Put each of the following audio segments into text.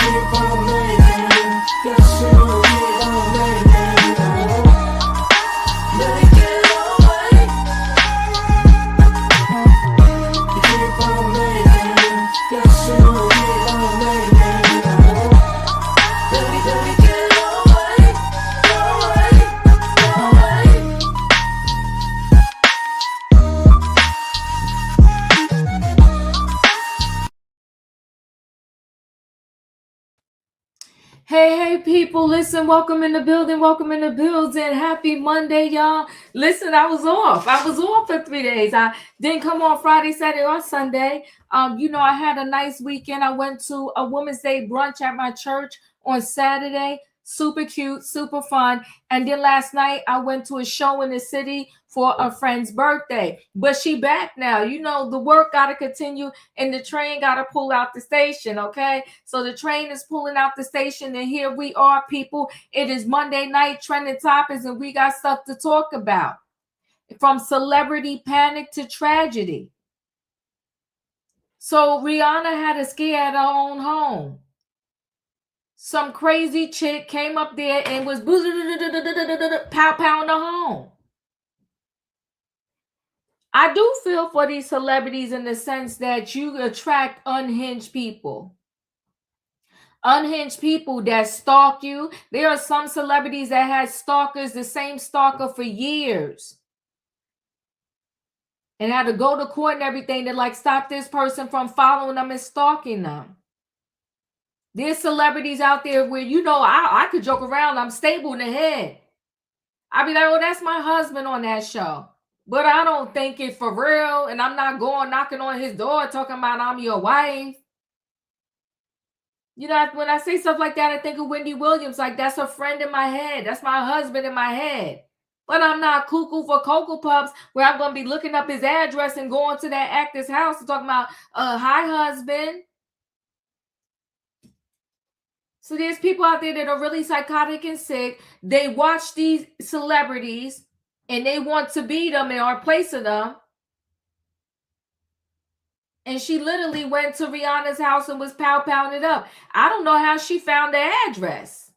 keep on making. Yes, you keep on making. Let it get away. You keep on making. Yes, you keep on making. Let it get away. Hey, people, listen, welcome in the building, happy Monday, y'all. Listen, I was off for 3 days. I didn't come on Friday, Saturday, or Sunday. I had a nice weekend. I went to a Women's Day brunch at my church on Saturday. Super cute, super fun. And then last night I went to a show in the city for a friend's birthday. But she back now. The work got to continue and the train got to pull out the station, okay? So the train is pulling out the station and here we are, people. It is Monday night, trending topics, and we got stuff to talk about. From celebrity panic to tragedy. So Rihanna had a scare at her own home. Some crazy chick came up there and was pow pow in the home. I do feel for these celebrities in the sense that you attract unhinged people. Unhinged people that stalk you. There are some celebrities that had stalkers, the same stalker for years. And had to go to court and everything to stop this person from following them and stalking them. There's celebrities out there where, I could joke around. I'm stable in the head. I'd be like, oh, that's my husband on that show. But I don't think it for real. And I'm not going knocking on his door talking about I'm your wife. When I say stuff like that, I think of Wendy Williams. Like, that's a friend in my head. That's my husband in my head. But I'm not cuckoo for Cocoa Puffs where I'm going to be looking up his address and going to that actor's house and talking about, hi, husband. So there's people out there that are really psychotic and sick. They watch these celebrities and they want to be them and are place of them. And she literally went to Rihanna's house and was pounding it up. I don't know how she found the address.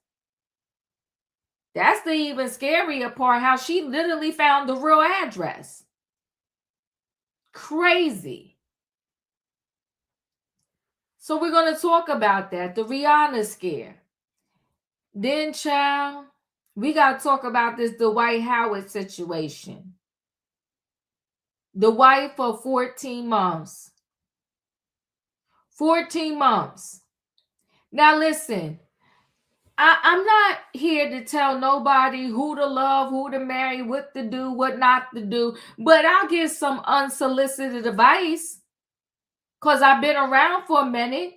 That's the even scarier part, how she literally found the real address. Crazy. So we're going to talk about that, the Rihanna scare. Then, child, we got to talk about this Dwight Howard situation. The wife for 14 months. 14 months. Now, listen, I'm not here to tell nobody who to love, who to marry, what to do, what not to do, but I'll give some unsolicited advice. Because I've been around for a minute.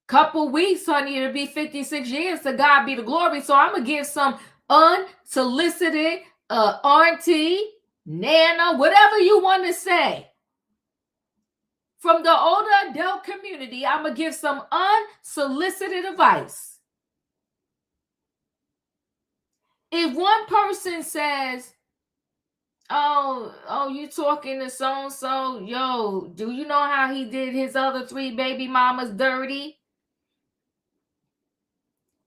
Couple weeks, honey, it'll be 56 years. To God be the glory. So I'm going to give some unsolicited, auntie, nana, whatever you want to say. From the older adult community, I'm going to give some unsolicited advice. If one person says, Oh, you talking to so-and-so? Yo, do you know how he did his other 3 baby mamas dirty?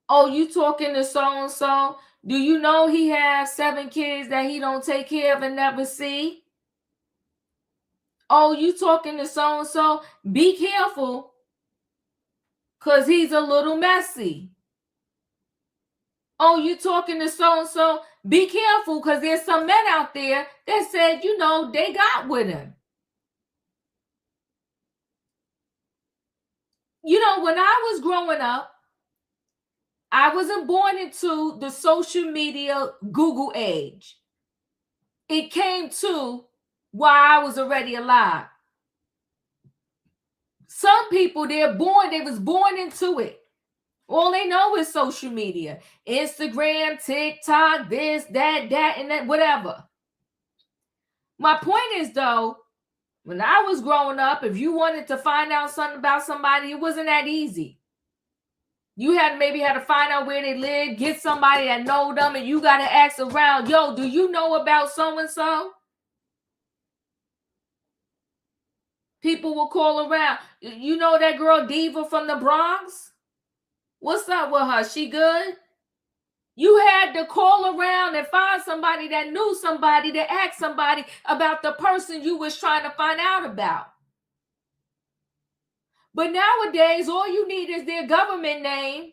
Oh, you talking to so-and-so? Do you know he has 7 kids that he don't take care of and never see? Oh, you talking to so-and-so? Be careful, because he's a little messy. Oh, you talking to so-and-so? Be careful, because there's some men out there that said, they got with him. When I was growing up, I wasn't born into the social media Google age. It came to while I was already alive. Some people, they was born into it. All they know is social media. Instagram, TikTok, this, that, and that, whatever. My point is, though, when I was growing up, if you wanted to find out something about somebody, it wasn't that easy. You had to find out where they live, get somebody that know them, and you got to ask around, yo, do you know about so-and-so? People will call around. You know that girl Diva from the Bronx? What's up with her? She good? You had to call around and find somebody that knew somebody to ask somebody about the person you was trying to find out about. But nowadays, all you need is their government name.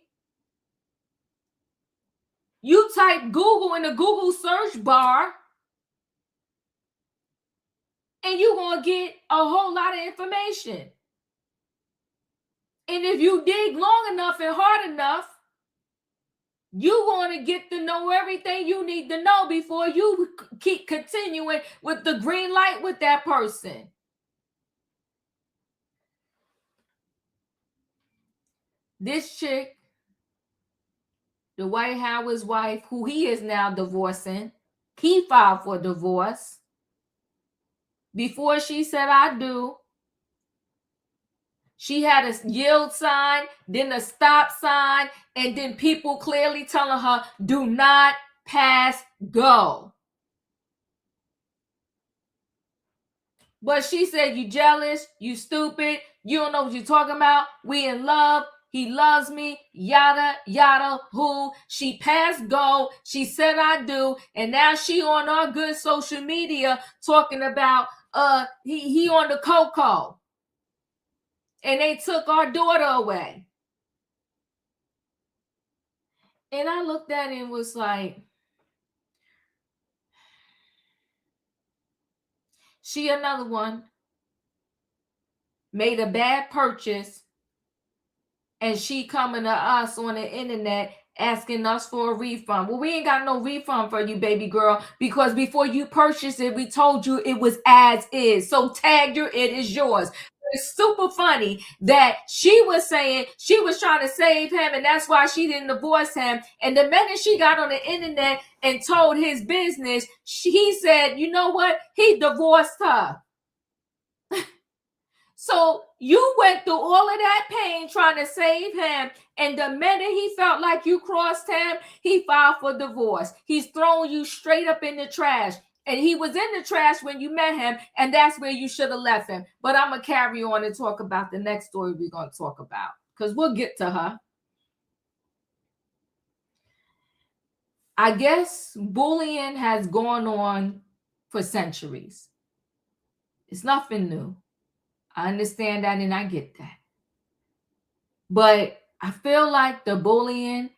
You type Google in the Google search bar, and you're going to get a whole lot of information. And if you dig long enough and hard enough, you're going to get to know everything you need to know before you keep continuing with the green light with that person. This chick, Dwight Howard's wife, who he is now divorcing, he filed for divorce. Before she said, I do, she had a yield sign, then a stop sign, and then people clearly telling her, do not pass go. But she said, you jealous, you stupid, you don't know what you're talking about, we in love, he loves me, yada, yada, who. She passed go, she said I do, and now she on our good social media talking about he on the cocoa. And they took our daughter away. And I looked at it and was like, she another one made a bad purchase, and she coming to us on the internet asking us for a refund. Well, we ain't got no refund for you, baby girl, because before you purchased it, we told you it was as is. So tag your it is yours. It's super funny that she was saying she was trying to save him, and that's why she didn't divorce him. And the minute she got on the internet and told his business, he said, you know what? He divorced her. So you went through all of that pain trying to save him, and the minute he felt like you crossed him, he filed for divorce. He's throwing you straight up in the trash. And he was in the trash when you met him, and that's where you should have left him. But I'm going to carry on and talk about the next story we're going to talk about, because we'll get to her. I guess bullying has gone on for centuries. It's nothing new. I understand that and I get that. But I feel like the bullying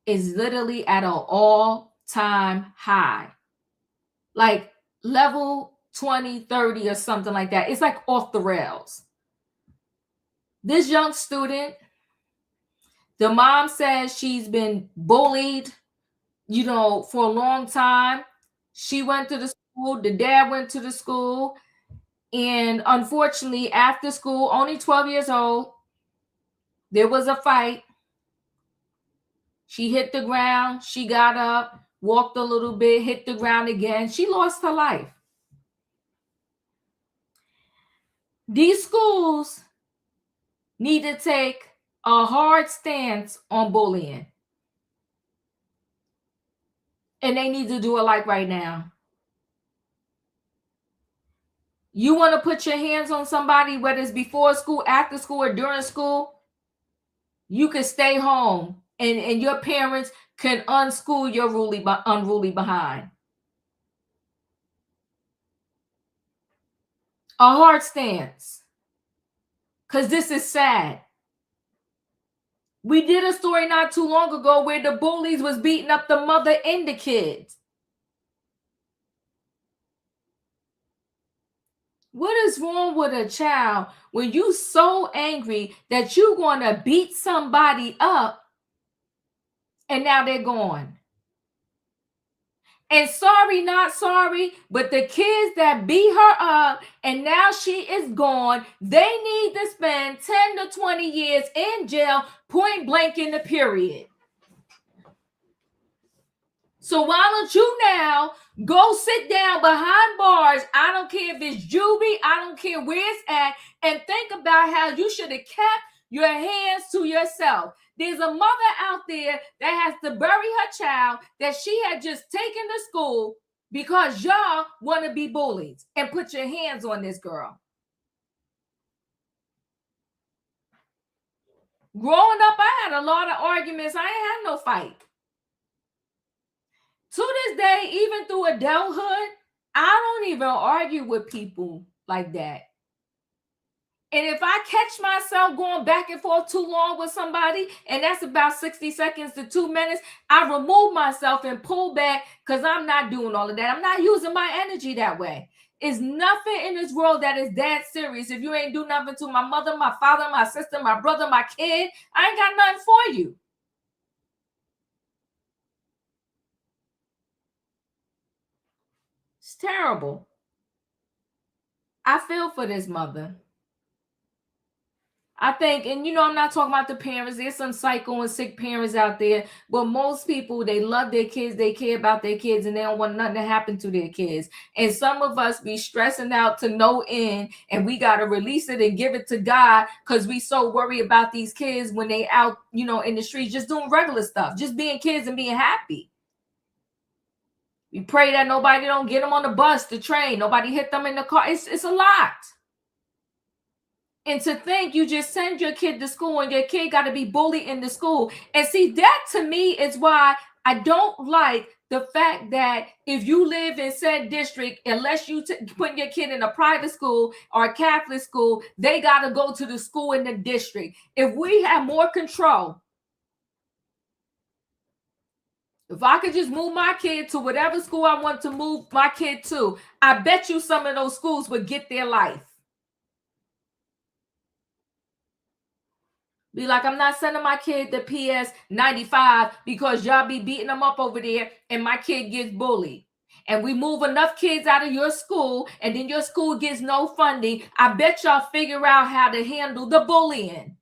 is literally at an all-time high. Like level 20, 30 or something like that. It's like off the rails. This young student, the mom says she's been bullied, for a long time. She went to the school, the dad went to the school, and unfortunately, after school, only 12 years old, there was a fight. She hit the ground, she got up, walked a little bit, hit the ground again. She lost her life. These schools need to take a hard stance on bullying. And they need to do it like right now. You want to put your hands on somebody, whether it's before school, after school, or during school, you can stay home and your parents can unschool your unruly behind. A hard stance. Because this is sad. We did a story not too long ago where the bullies was beating up the mother and the kids. What is wrong with a child when you so angry that you're going to beat somebody up and now they're gone? And sorry, not sorry, but the kids that beat her up and now she is gone, they need to spend 10 to 20 years in jail, point blank in the period. So why don't you now go sit down behind bars? I don't care if it's juvie, I don't care where it's at, and think about how you should have kept your hands to yourself. There's a mother out there that has to bury her child that she had just taken to school because y'all want to be bullies and put your hands on this girl. Growing up, I had a lot of arguments. I ain't had no fight. To this day, even through adulthood, I don't even argue with people like that. And if I catch myself going back and forth too long with somebody, and that's about 60 seconds to 2 minutes, I remove myself and pull back because I'm not doing all of that. I'm not using my energy that way. It's nothing in this world that is that serious. If you ain't do nothing to my mother, my father, my sister, my brother, my kid, I ain't got nothing for you. It's terrible. I feel for this mother. I think, and I'm not talking about the parents. There's some psycho and sick parents out there, but most people, they love their kids, they care about their kids, and they don't want nothing to happen to their kids. And some of us be stressing out to no end, and we got to release it and give it to God because we so worried about these kids when they out, in the streets, just doing regular stuff, just being kids and being happy. We pray that nobody don't get them on the bus, the train, nobody hit them in the car. It's a lot. And to think you just send your kid to school and your kid got to be bullied in the school. And see, that to me is why I don't like the fact that if you live in said district, unless you put your kid in a private school or a Catholic school, they got to go to the school in the district. If we have more control, if I could just move my kid to whatever school I want to move my kid to, I bet you some of those schools would get their life. Be like, I'm not sending my kid to PS 95 because y'all be beating them up over there and my kid gets bullied. And we move enough kids out of your school and then your school gets no funding. I bet y'all figure out how to handle the bullying.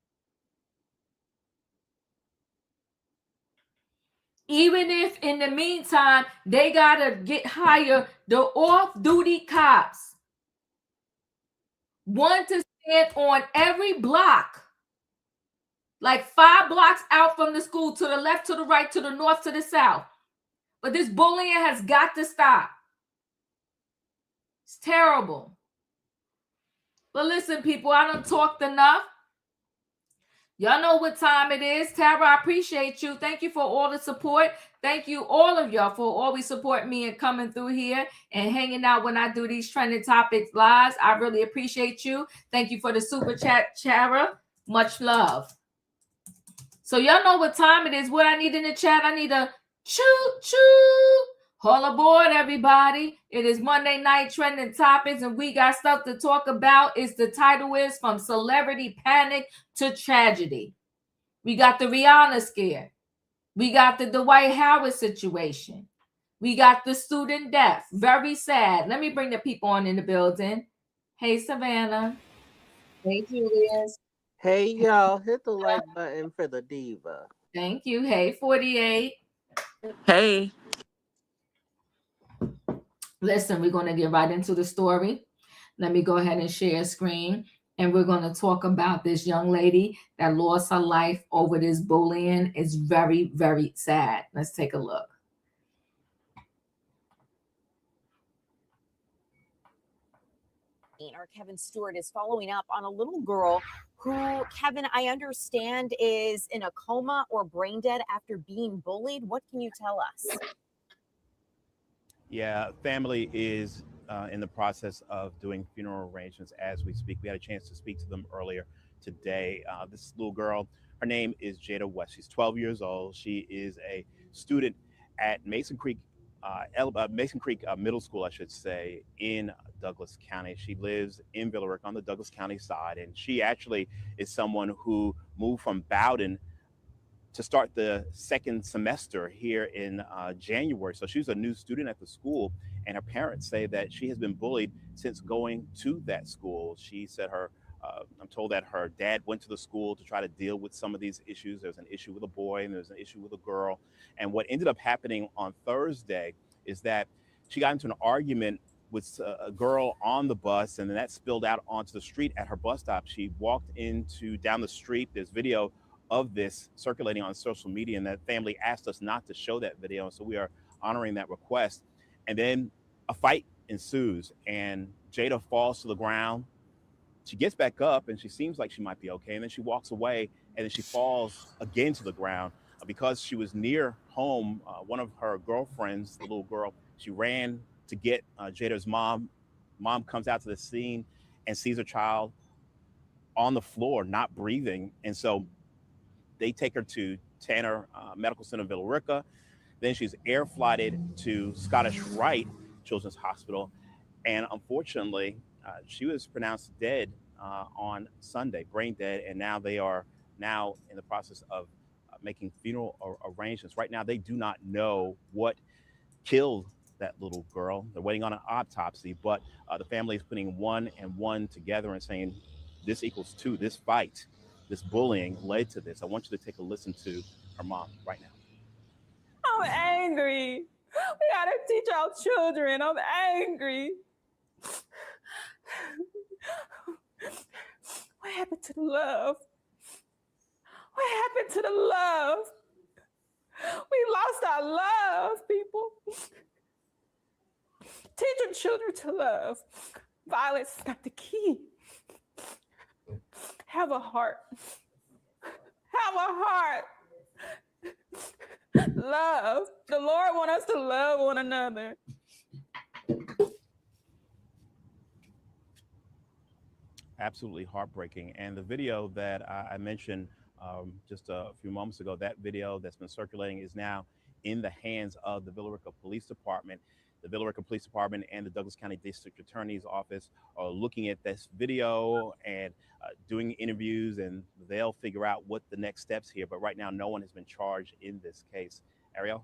Even if in the meantime, they got to hire the off-duty cops. One to stand on every block. Like 5 blocks out from the school, to the left, to the right, to the north, to the south. But this bullying has got to stop. It's terrible. But listen, people, I done talked enough. Y'all know what time it is. Tara, I appreciate you. Thank you for all the support. Thank you, all of y'all, for always supporting me and coming through here and hanging out when I do these trending topics lives. I really appreciate you. Thank you for the super chat, Tara. Much love. So y'all know what time it is. What I need in the chat, I need a choo-choo. All aboard, everybody. It is Monday night trending topics, and we got stuff to talk about. The title is From Celebrity Panic to Tragedy. We got the Rihanna scare. We got the Dwight Howard situation. We got the student death. Very sad. Let me bring the people on in the building. Hey, Savannah. Hey, Julius. Hey, y'all, hit the like button for the diva. Thank you. Hey, 48. Hey. Listen, we're going to get right into the story. Let me go ahead and share a screen. And we're going to talk about this young lady that lost her life over this bullying. It's very, very sad. Let's take a look. Our Kevin Stewart is following up on a little girl who, Kevin, I understand is in a coma or brain dead after being bullied. What can you tell us? Yeah, family is in the process of doing funeral arrangements as we speak. We had a chance to speak to them earlier today. This little girl, her name is Jada West. She's 12 years old. She is a student at Mason Creek Middle School, I should say, in Douglas County. She lives in Villa Rica on the Douglas County side, and she actually is someone who moved from Bowden to start the second semester here in January. So she's a new student at the school, and her parents say that she has been bullied since going to that school. She said I'm told that her dad went to the school to try to deal with some of these issues. There's an issue with a boy and there's an issue with a girl. And what ended up happening on Thursday is that she got into an argument with a girl on the bus, and then that spilled out onto the street at her bus stop. She walked down the street. There's video of this circulating on social media, and that family asked us not to show that video. So we are honoring that request. And then a fight ensues, and Jada falls to the ground. She gets back up and she seems like she might be okay. And then she walks away and then she falls again to the ground. Because she was near home, one of her girlfriends, the little girl, she ran to get Jada's mom. Mom comes out to the scene and sees her child on the floor, not breathing. And so they take her to Tanner Medical Center, Villa Rica. Then she's air flighted to Scottish Rite Children's Hospital. And unfortunately, she was pronounced dead on Sunday, brain dead. And now they are now in the process of making funeral arrangements. Right now, they do not know what killed that little girl. They're waiting on an autopsy, but the family is putting one and one together and saying this equals two. This fight, this bullying led to this. I want you to take a listen to her mom right now. I'm angry. We gotta teach our children. I'm angry. What happened to the love? What happened to the love? We lost our love, people. Teaching children to love. Violence is not the key. Have a heart. Have a heart. Love. The Lord wants us to love one another. Absolutely heartbreaking. And the video that I mentioned just a few moments ago, that video that's been circulating is now in the hands of the Villa Rica Police Department. The Villa Rica Police Department and the Douglas County District Attorney's Office are looking at this video and doing interviews, and they'll figure out what the next steps here. But right now, no one has been charged in this case. Ariel?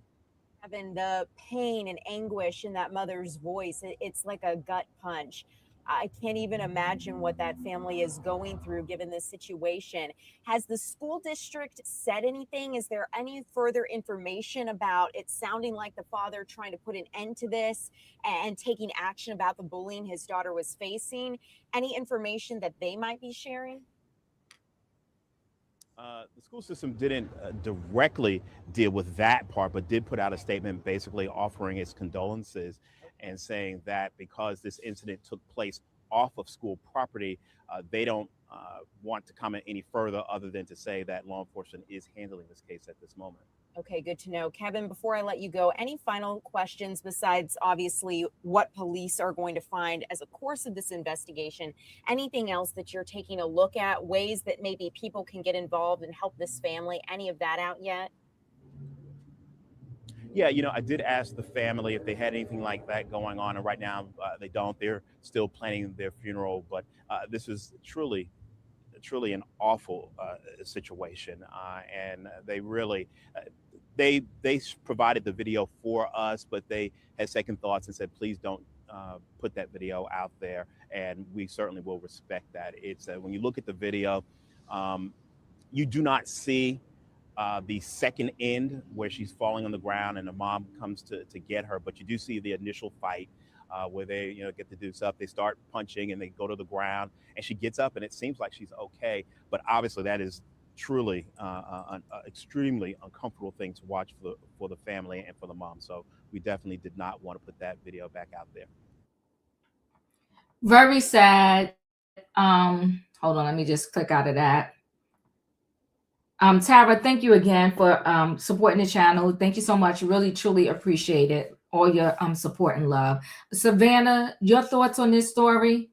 Having the pain and anguish in that mother's voice, it's like a gut punch. I can't even imagine what that family is going through given this situation. Has the school district said anything? Is there any further information about it sounding like the father trying to put an end to this and taking action about the bullying his daughter was facing? Any information that they might be sharing? The school system didn't directly deal with that part, but did put out a statement basically offering its condolences and saying that because this incident took place off of school property, they don't want to comment any further other than to say that law enforcement is handling this case at this moment. Okay, good to know. Kevin, before I let you go, any final questions besides obviously what police are going to find as a course of this investigation? Anything else that you're taking a look at, ways that maybe people can get involved and help this family? Any of that out yet? Yeah, I did ask the family if they had anything like that going on, and right now they don't. They're still planning their funeral, but this is truly an awful situation, and they really they provided the video for us, but they had second thoughts and said, please don't put that video out there, and we certainly will respect that. It's when you look at the video, you do not see the second end where she's falling on the ground and the mom comes to get her, but you do see the initial fight where they get the deuce up. They start punching and they go to the ground and she gets up and it seems like she's okay, but obviously that is truly an extremely uncomfortable thing to watch for the family and for the mom. So we definitely did not want to put that video back out there. Very sad. Hold on, let me just click out of that. Tara, thank you again for supporting the channel. Thank you so much. Really, truly appreciate it. All your support and love. Savannah, your thoughts on this story?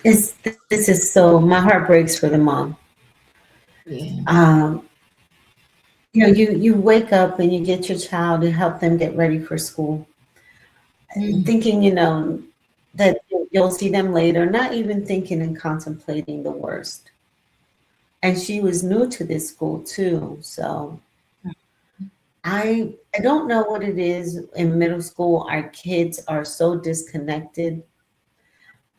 This is so, my heart breaks for the mom. Yeah. You wake up and you get your child and help them get ready for school, thinking, that you'll see them later, not even thinking and contemplating the worst. And she was new to this school too. So I don't know what it is in middle school. Our kids are so disconnected.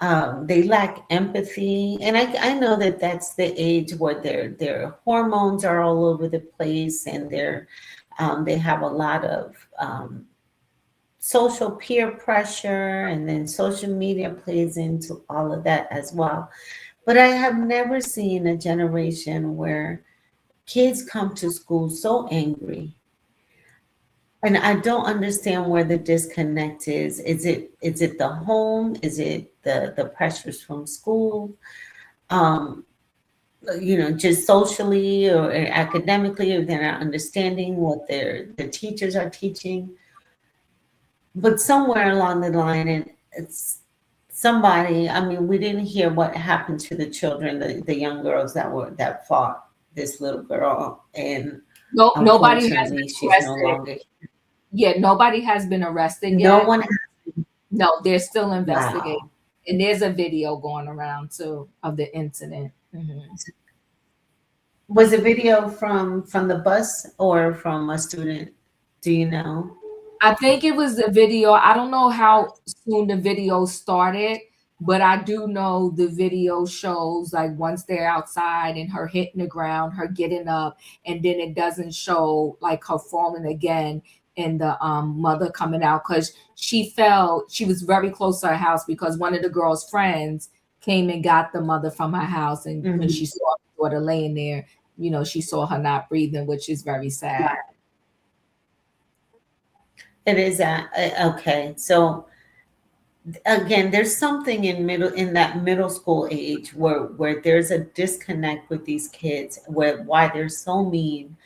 They lack empathy. And I know that that's the age where their hormones are all over the place, and they have a lot of social peer pressure, and then social media plays into all of that as well. But I have never seen a generation where kids come to school so angry. And I don't understand where the disconnect is. Is it the home? Is it the pressures from school? Just socially or academically, or they're not understanding what the teachers are teaching. But somewhere along the line, and it's somebody, I mean, we didn't hear what happened to the children, the young girls that fought this little girl, and No, nobody has been unfortunately she's no arrested. longer. Yeah, nobody has been arrested No yet. one. No, they're still investigating. Wow. And there's a video going around too of the incident. Was the video from the bus or from a student? Do you know? I think it was the video. I don't know how soon the video started, but I do know the video shows like once they're outside and her hitting the ground, her getting up, and then it doesn't show like her falling again and the mother coming out because she fell. She was very close to her house because one of the girl's friends came and got the mother from her house, and when she saw her daughter laying there, she saw her not breathing, which is very sad. It is okay. So again, there's something in that middle school age where there's a disconnect with these kids, why they're so mean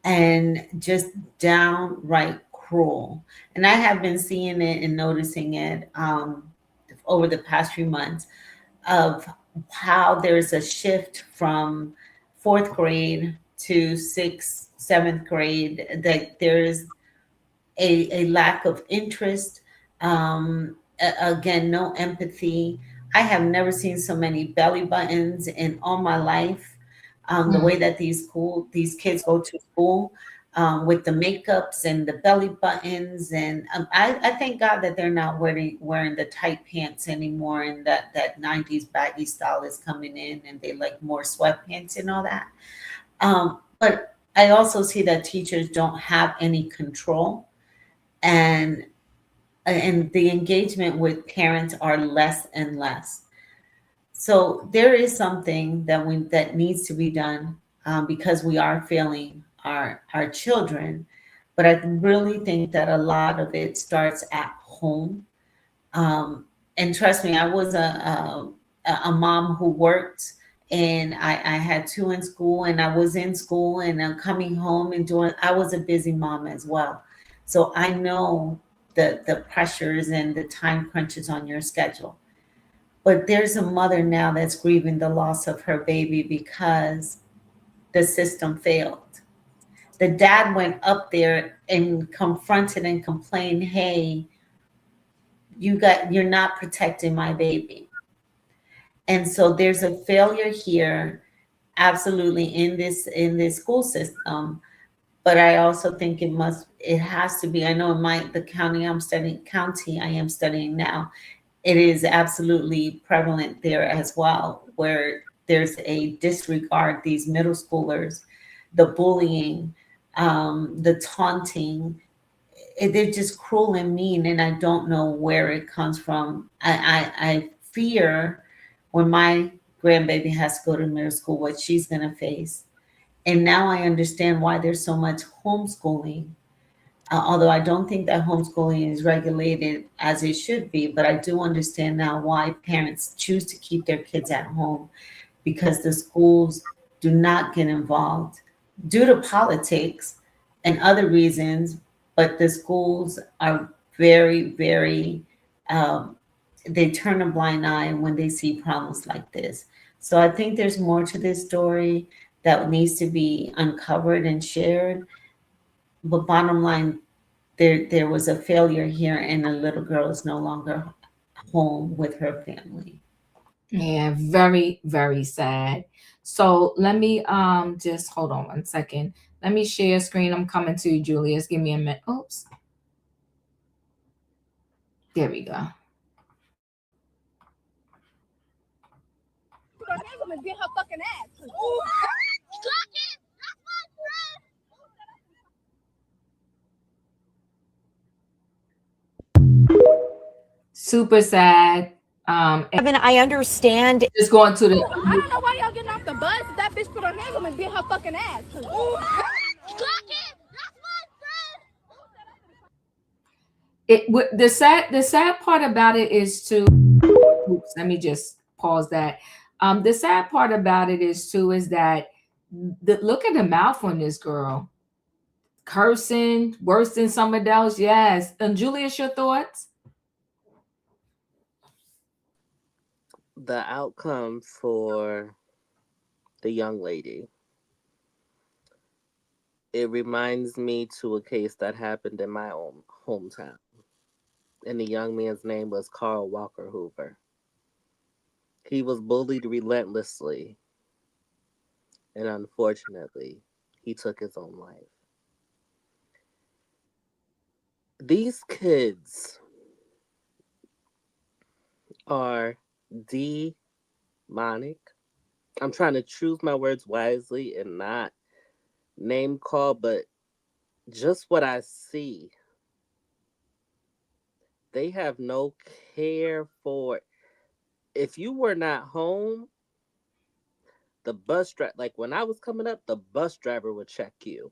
and just downright cruel. And I have been seeing it and noticing it over the past few months of how there's a shift from 4th grade to 6th, 7th grade, that there's a lack of interest. Again, no empathy. I have never seen so many belly buttons in all my life. The way that these kids go to school with the makeups and the belly buttons, and I thank God that they're not wearing the tight pants anymore, and that 90s baggy style is coming in, and they like more sweatpants and all that. But I also see that teachers don't have any control, and the engagement with parents are less and less. So there is something that needs to be done because we are failing our children. But I really think that a lot of it starts at home. And trust me, I was a mom who worked, and I had 2 in school, and I was in school, and I'm coming home and I was a busy mom as well. So I know the pressures and the time crunches on your schedule. But there's a mother now that's grieving the loss of her baby because the system failed. The dad went up there and confronted and complained, hey, you're not protecting my baby. And so there's a failure here, absolutely, in this school system. But I also think it has to be. I know in the county I am studying now, it is absolutely prevalent there as well, where there's a disregard, these middle schoolers, the bullying, the taunting. They're just cruel and mean, and I don't know where it comes from. I fear when my grandbaby has to go to middle school, what she's going to face. And now I understand why there's so much homeschooling. Although I don't think that homeschooling is regulated as it should be, but I do understand now why parents choose to keep their kids at home, because the schools do not get involved due to politics and other reasons. But the schools are very, very, they turn a blind eye when they see problems like this. So I think there's more to this story that needs to be uncovered and shared. But bottom line, there was a failure here, and a little girl is no longer home with her family. Yeah, very, very sad. So let me just hold on one second. Let me share screen. I'm coming to you, Julius. Give me a minute. Oops. There we go. Get her fucking ass. Super sad. Evan, I understand. Just going to the. I don't know why y'all getting off the bus. That bitch put her hands on me and bit her fucking ass. The sad part about it is to oops, let me just pause that. The sad part about it is too is that look at the mouth on this girl, cursing worse than somebody else. Yes. And Julius, your thoughts? The outcome for the young lady, it reminds me to a case that happened in my own hometown. And the young man's name was Carl Walker Hoover. He was bullied relentlessly, and unfortunately, he took his own life. These kids are demonic. I'm trying to choose my words wisely and not name call, but just what I see, they have no care for. If you were not home, the bus driver, like when I was coming up, the bus driver would check you.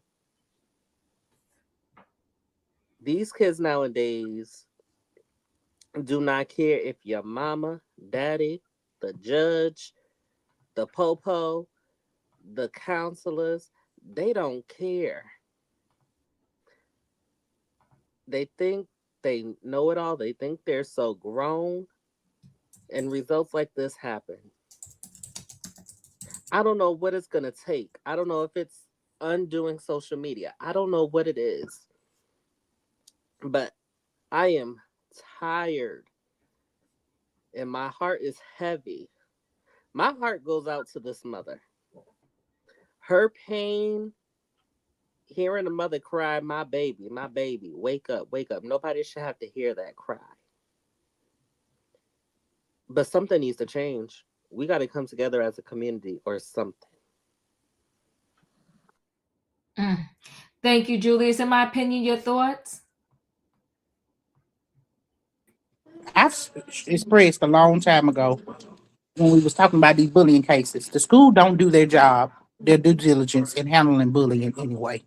These kids nowadays do not care if your mama, daddy, the judge, the popo, the counselors, they don't care. They think they know it all. They think they're so grown, and results like this happen. I don't know what it's going to take. I don't know if it's undoing social media. I don't know what it is, but I am tired and my heart is heavy. My heart goes out to this mother. Her pain, hearing a mother cry, my baby, wake up, wake up. Nobody should have to hear that cry. But something needs to change. We got to come together as a community or something. Mm. Thank you, Julius. In my opinion, your thoughts? I've expressed a long time ago when we was talking about these bullying cases. The school don't do their job, their due diligence in handling bullying anyway.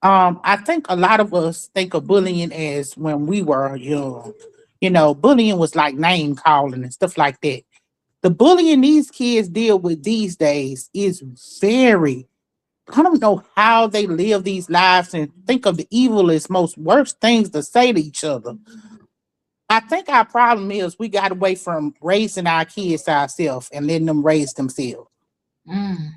I think a lot of us think of bullying as when we were young. You know, bullying was like name calling and stuff like that. The bullying these kids deal with these days is very, I don't know how they live these lives and think of the evilest, most worst things to say to each other. I think our problem is we got away from raising our kids ourselves and letting them raise themselves. Mm.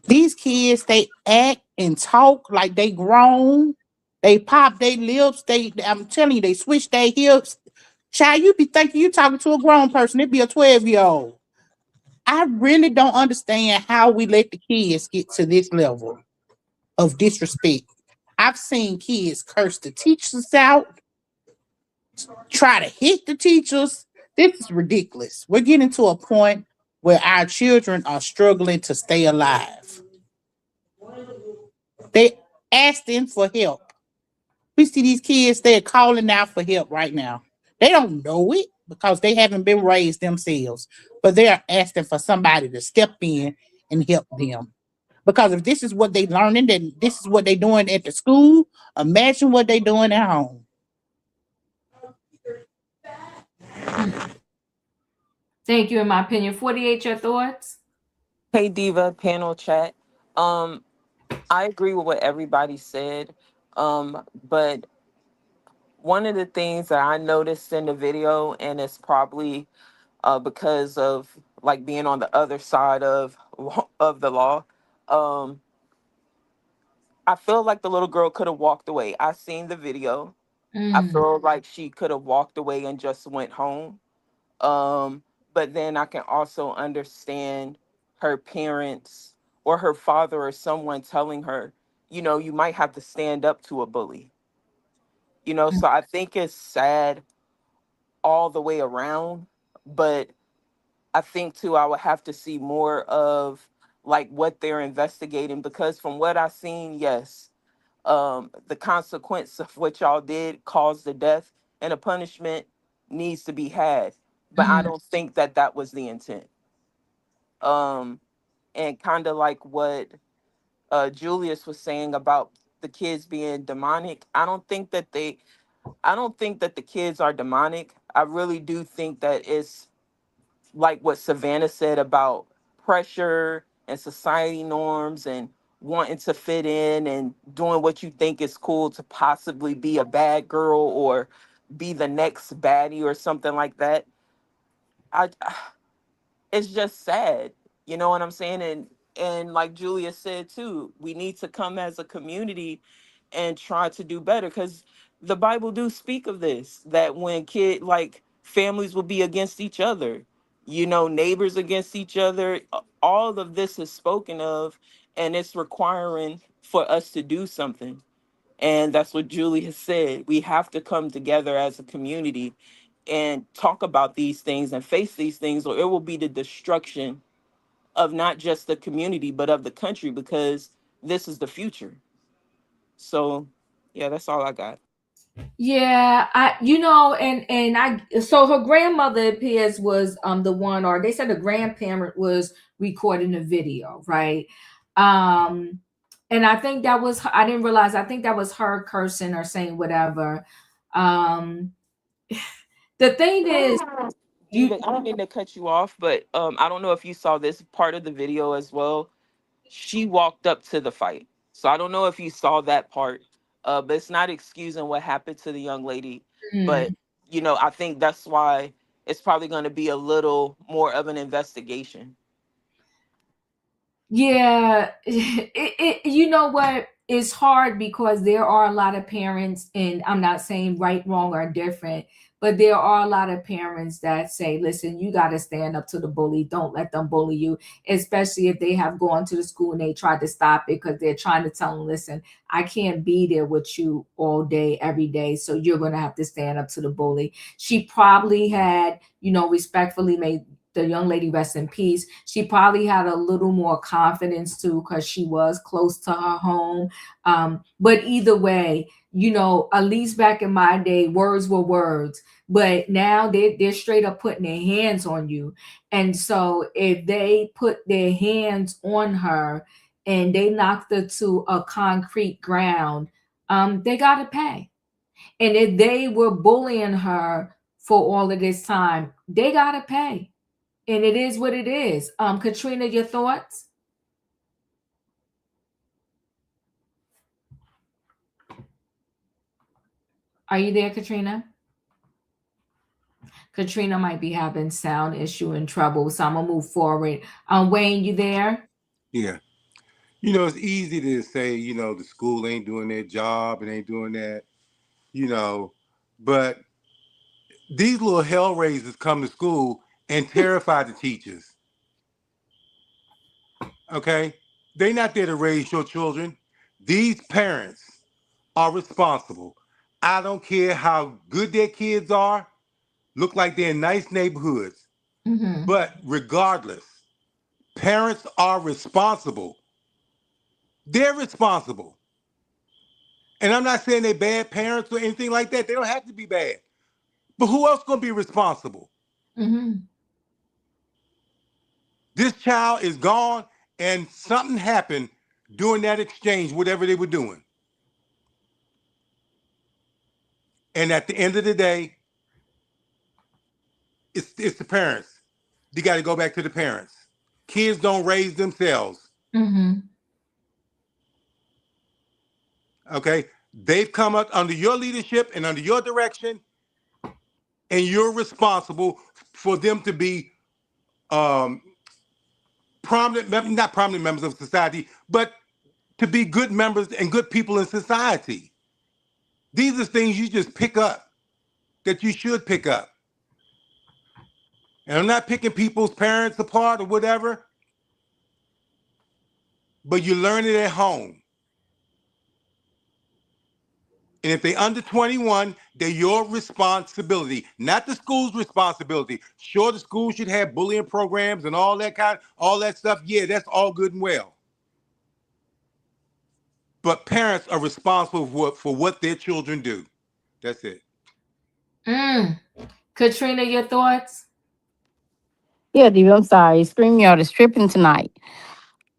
These kids, they act and talk like they grown. They pop their lips. I'm telling you, they switch their hips. Child, you be thinking you talking to a grown person. It be a 12-year-old. I really don't understand how we let the kids get to this level of disrespect. I've seen kids curse the teachers out, try to hit the teachers. This is ridiculous. We're getting to a point where our children are struggling to stay alive. They asking for help. We see these kids, they're calling out for help right now. They don't know it because they haven't been raised themselves, but they are asking for somebody to step in and help them. Because if this is what they learning, then this is what they doing at the school. Imagine what they doing at home. Thank you. In my opinion, 48. Your thoughts? Hey Diva, panel chat. Um, I agree with what everybody said. But one of the things that I noticed in the video, and it's probably because of like being on the other side of the law, um, I feel like the little girl could have walked away. I seen the video. I Mm. feel like she could have walked away and just went home. Um, but then I can also understand her parents or her father or someone telling her, you might have to stand up to a bully. So I think it's sad all the way around, but I think too I would have to see more of like what they're investigating because from what I've seen, yes, the consequence of what y'all did caused the death and a punishment needs to be had, but I Mm. don't think that that was the intent. um and kind of like what Julius was saying about the kids being demonic, I don't think that they I don't think that the kids are demonic. I really do think that it's like what Savannah said about pressure and society norms and wanting to fit in and doing what you think is cool to possibly be a bad girl or be the next baddie or something like that. I it's just sad. You know what I'm saying? And like Julia said too, we need to come as a community and try to do better, because the Bible do speak of this, that when like families will be against each other, neighbors against each other. All of this is spoken of, and it's requiring for us to do something. And that's what Julie has said. We have to come together as a community and talk about these things and face these things, or it will be the destruction of not just the community, but of the country, because this is the future. So, yeah, that's all I got. Yeah, and so her grandmother appears was the one, or they said the grandparent was recording the video, right? Um and I think that was I didn't realize, I think that was her cursing or saying whatever. Um the thing is, you Diva, I don't mean to cut you off, but I don't know if you saw this part of the video as well. She walked up to the fight. So I don't know if you saw that part. But it's not excusing what happened to the young lady. But, mm, I think that's why it's probably going to be a little more of an investigation. yeah, you know what? It's hard because there are a lot of parents, and I'm not saying right, wrong, or different, but there are a lot of parents that say, listen, you got to stand up to the bully. Don't let them bully you, especially if they have gone to the school and they tried to stop it because they're trying to tell them, listen, I can't be there with you all day, every day. So you're going to have to stand up to the bully. She probably had, respectfully made the young lady rest in peace. She probably had a little more confidence too because she was close to her home. But either way, at least back in my day, words were words. But now they're straight up putting their hands on you. And so if they put their hands on her and they knocked her to a concrete ground, they gotta pay. And if they were bullying her for all of this time, they gotta pay, and it is what it is. Katrina, your thoughts? Are you there, Katrina? Katrina might be having sound issue and trouble, so I'm gonna move forward. Wayne, you there? Yeah. It's easy to say, the school ain't doing their job and ain't doing that, you know, but these little hell raisers come to school and terrify the teachers. Okay? They're not there to raise your children. These parents are responsible. I don't care how good their kids are, look like they're in nice neighborhoods. Mm-hmm. But regardless, parents are responsible. They're responsible. And I'm not saying they're bad parents or anything like that. They don't have to be bad. But who else gonna be responsible? Mm-hmm. This child is gone and something happened during that exchange, whatever they were doing. And at the end of the day, it's the parents. You got to go back to the parents. Kids don't raise themselves. Mm-hmm. Okay? They've come up under your leadership and under your direction, and you're responsible for them to be um, not prominent members of society, but to be good members and good people in society. These are things you just pick up that you should pick up. And I'm not picking people's parents apart or whatever, but you learn it at home. And if they're under 21, they're your responsibility, not the school's responsibility. Sure, the school should have bullying programs and all that stuff. Yeah, that's all good and well. But parents are responsible for what their children do. That's it. Mm. Katrina, your thoughts? Yeah, dude, I'm sorry. Scream Yard is tripping tonight.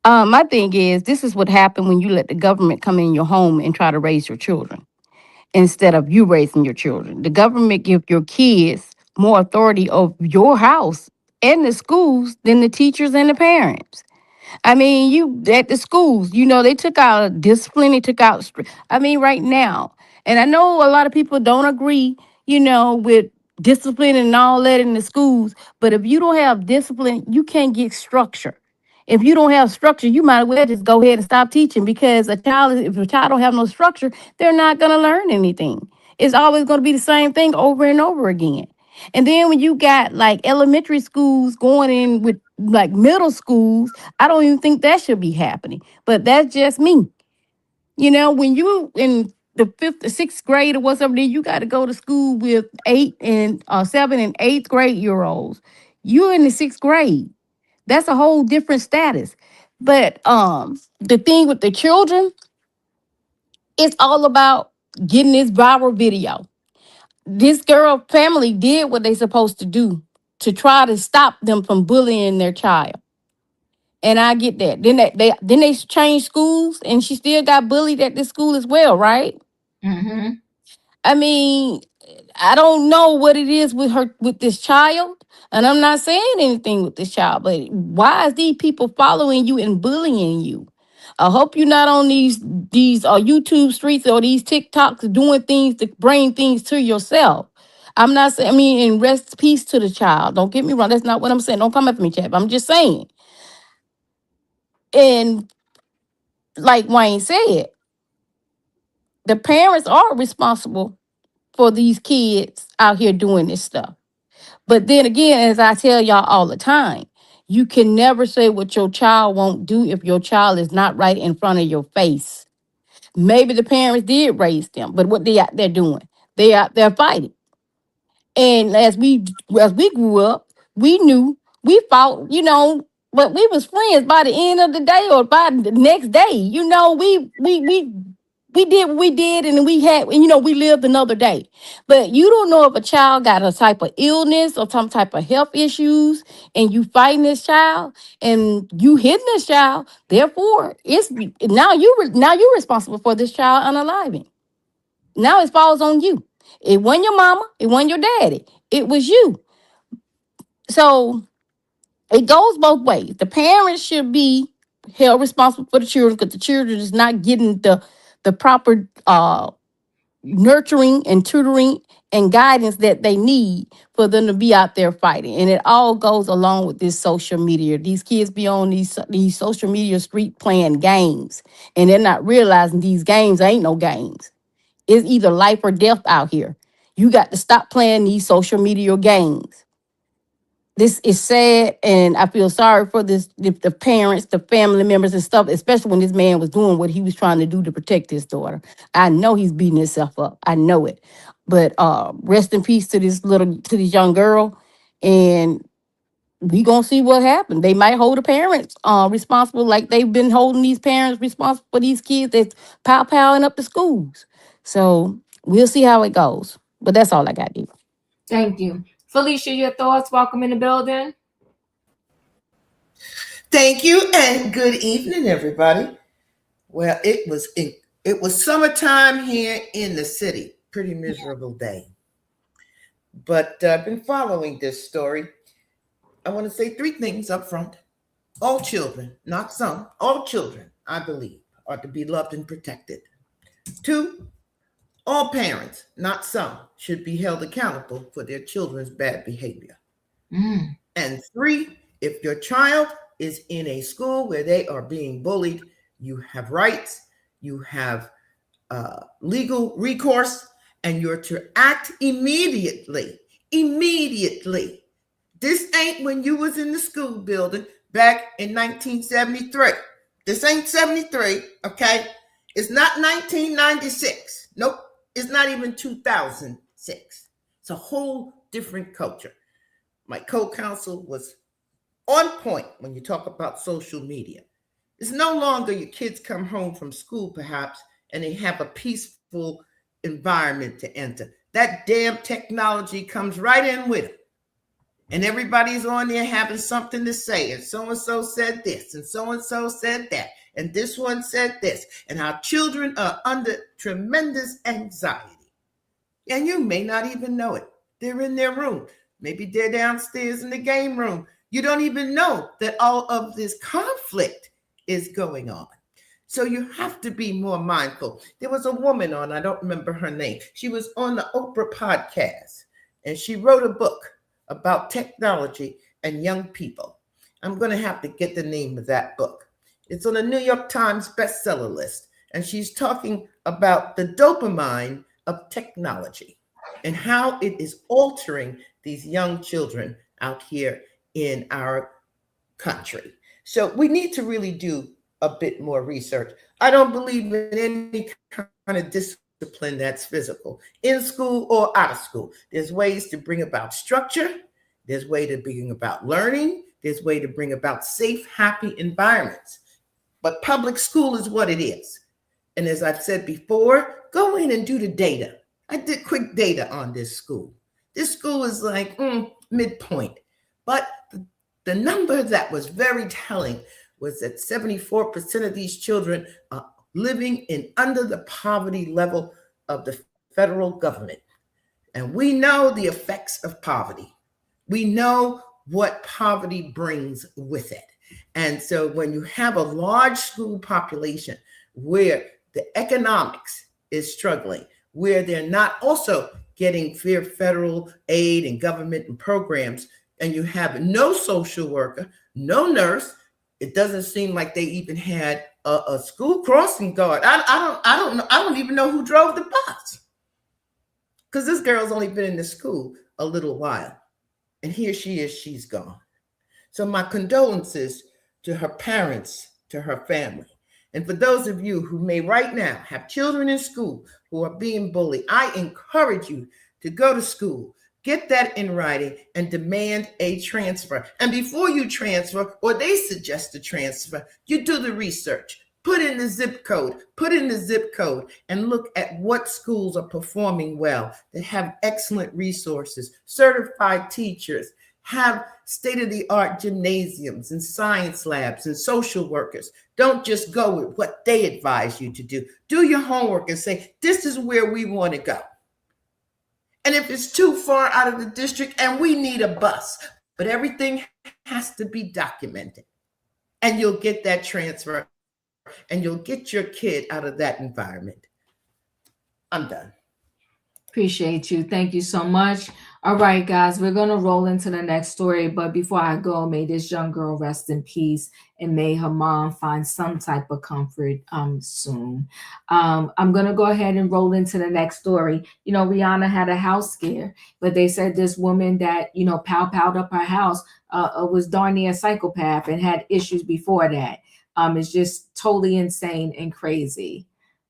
My thing is, this is what happened when you let the government come in your home and try to raise your children. instead of you raising your children. The government give your kids more authority over your house and the schools than the teachers and the parents. I mean, you at the schools, they took out discipline, they took out, right now. And I know a lot of people don't agree, with discipline and all that in the schools. But if you don't have discipline, you can't get structure. If you don't have structure, you might as well just go ahead and stop teaching because if a child don't have no structure, they're not going to learn anything. It's always going to be the same thing over and over again. And then when you got like elementary schools going in with like middle schools, I don't even think that should be happening. But that's just me. When you in the fifth or sixth grade or whatever, then you got to go to school with 7 and 8th grade year olds. You're in the 6th grade. That's a whole different status. But the thing with the children, it's all about getting this viral video. This girl family did what they supposed to do to try to stop them from bullying their child. And I get that. Then they changed schools and she still got bullied at this school as well, right? Mm-hmm. I mean, I don't know what it is with this child, and I'm not saying anything with this child, but why is these people following you and bullying you? I hope you're not on these YouTube streets or these TikToks doing things to bring things to yourself. I'm not saying, and rest peace to the child. Don't get me wrong. That's not what I'm saying. Don't come after me, chap. I'm just saying. And like Wayne said, the parents are responsible for these kids out here doing this stuff. But then again, as I tell y'all all the time, you can never say what your child won't do if your child is not right in front of your face. Maybe the parents did raise them, but what they out there doing? They out there fighting. And as we grew up, we knew we fought, but we was friends by the end of the day or by the next day. We did what we did and we lived another day. But you don't know if a child got a type of illness or some type of health issues and you fighting this child and you hitting this child. Therefore, it's now you're responsible for this child unaliving. Now it falls on you. It wasn't your mama, it wasn't your daddy. It was you. So it goes both ways. The parents should be held responsible for the children because the children is not getting the proper nurturing and tutoring and guidance that they need for them to be out there fighting. And it all goes along with this social media. These kids be on these social media street playing games, and they're not realizing these games ain't no games. It's either life or death out here. You got to stop playing these social media games. This is sad, and I feel sorry for the parents, the family members and stuff, especially when this man was doing what he was trying to do to protect his daughter. I know he's beating himself up. I know it. But rest in peace to this young girl. And we gonna see what happens. They might hold the parents responsible like they've been holding these parents responsible for these kids that's powing up the schools. So we'll see how it goes. But that's all I got to do. Thank you. Felicia, your thoughts? Welcome in the building. Thank you and good evening, everybody. Well, it was summertime here in the city. Pretty miserable day. But I've been following this story. I want to say 3 things up front. All children, not some, all children, I believe, are to be loved and protected. 2, all parents, not some, should be held accountable for their children's bad behavior. And 3, if your child is in a school where they are being bullied, you have rights, you have legal recourse, and you're to act immediately. Immediately. This ain't when you was in the school building back in 1973. This ain't 73, okay? It's not 1996. Nope. It's not even 2006. It's a whole different culture. My co-counsel was on point when you talk about social media. It's no longer your kids come home from school, perhaps, and they have a peaceful environment to enter. That damn technology comes right in with it. And everybody's on there having something to say. And so-and-so said this, and so-and-so said that, and this one said this. And our children are under tremendous anxiety. And you may not even know it. They're in their room. Maybe they're downstairs in the game room. You don't even know that all of this conflict is going on. So you have to be more mindful. There was a woman on, I don't remember her name. She was on the Oprah podcast, and she wrote a book about technology and young people. I'm going to have to get the name of that book. It's on the New York Times bestseller list, and she's talking about the dopamine of technology and how it is altering these young children out here in our country. So we need to really do a bit more research. I don't believe in any kind of discipline that's physical, in school or out of school. There's ways to bring about structure. There's way to bring about learning. There's way to bring about safe, happy environments. But public school is what it is. And as I've said before, go in and do the data. I did quick data on this school. This school is like midpoint. But the number that was very telling was that 74% of these children are living in under the poverty level of the federal government. And we know the effects of poverty. We know what poverty brings with it. And so when you have a large school population where the economics is struggling, where they're not also getting fair federal aid and government and programs, and you have no social worker, no nurse, it doesn't seem like they even had a school crossing guard. I don't even know who drove the bus, because this girl's only been in the school a little while, and here she is, she's gone. So my condolences to her parents, to her family. And for those of you who may right now have children in school who are being bullied, I encourage you to go to school, get that in writing, and demand a transfer. And before you transfer, or they suggest a transfer, you do the research. Put in the zip code, and look at what schools are performing well, that have excellent resources, certified teachers, have state-of-the-art gymnasiums and science labs and social workers. Don't just go with what they advise you to do. Do your homework and say, this is where we want to go. And if it's too far out of the district, and we need a bus, but everything has to be documented. And you'll get that transfer, and you'll get your kid out of that environment. I'm done. Appreciate you. Thank you so much. All right, guys, we're going to roll into the next story. But before I go, may this young girl rest in peace, and may her mom find some type of comfort soon. I'm going to go ahead and roll into the next story. You know, Rihanna had a house scare, but they said this woman that, you know, powed up her house was darn near a psychopath and had issues before that. It's just totally insane and crazy.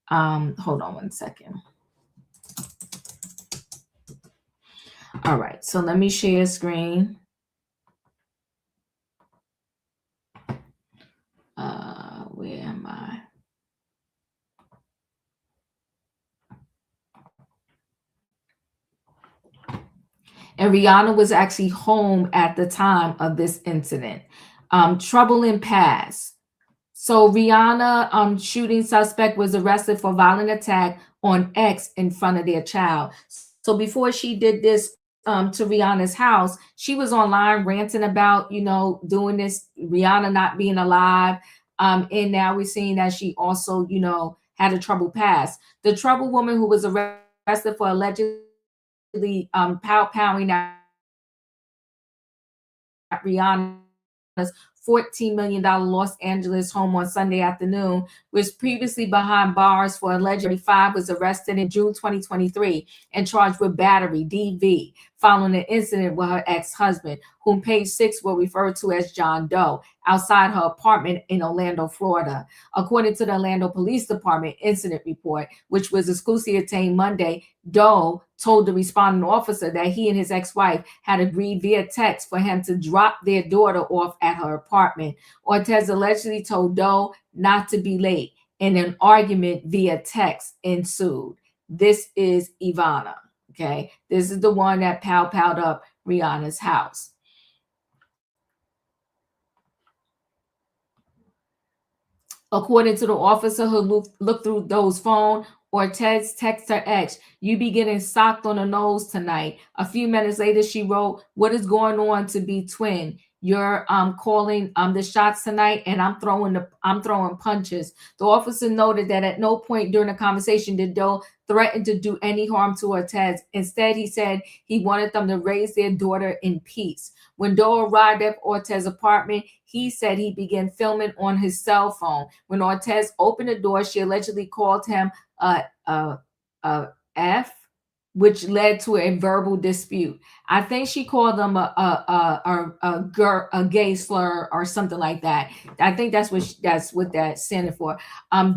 Hold on one second. All right, so let me share screen. Where am I? And Rihanna was actually home at the time of this incident. Trouble in past. So Rihanna, shooting suspect was arrested for violent attack on ex in front of their child. So before she did this to Rihanna's house, she was online ranting about, you know, doing this, Rihanna not being alive. And now we're seeing that she also, you know, had a troubled past. The troubled woman who was arrested for allegedly powering at Rihanna's $14 million Los Angeles home on Sunday afternoon, was previously behind bars for allegedly 5, was arrested in June 2023 and charged with battery, DV, following an incident with her ex-husband, whom page 6 will refer to as John Doe, outside her apartment in Orlando, Florida. According to the Orlando Police Department incident report, which was exclusively obtained Monday, Doe told the responding officer that he and his ex-wife had agreed via text for him to drop their daughter off at her apartment. Ortez allegedly told Doe not to be late, and an argument via text ensued. This is Ivana, okay? This is the one that powed up Rihanna's house. According to the officer who looked through Doe's phone, Ortez texts her ex, "You be getting socked on the nose tonight." A few minutes later, she wrote, "What is going on to be twin? You're calling the shots tonight, and I'm throwing punches." The officer noted that at no point during the conversation did Doe threaten to do any harm to Ortez. Instead, he said he wanted them to raise their daughter in peace. When Doe arrived at Ortez's apartment, he said he began filming on his cell phone. When Ortez opened the door, she allegedly called him a, a, a F, which led to a verbal dispute. I think she called them a gay slur or something like that. I think that's what that standing for.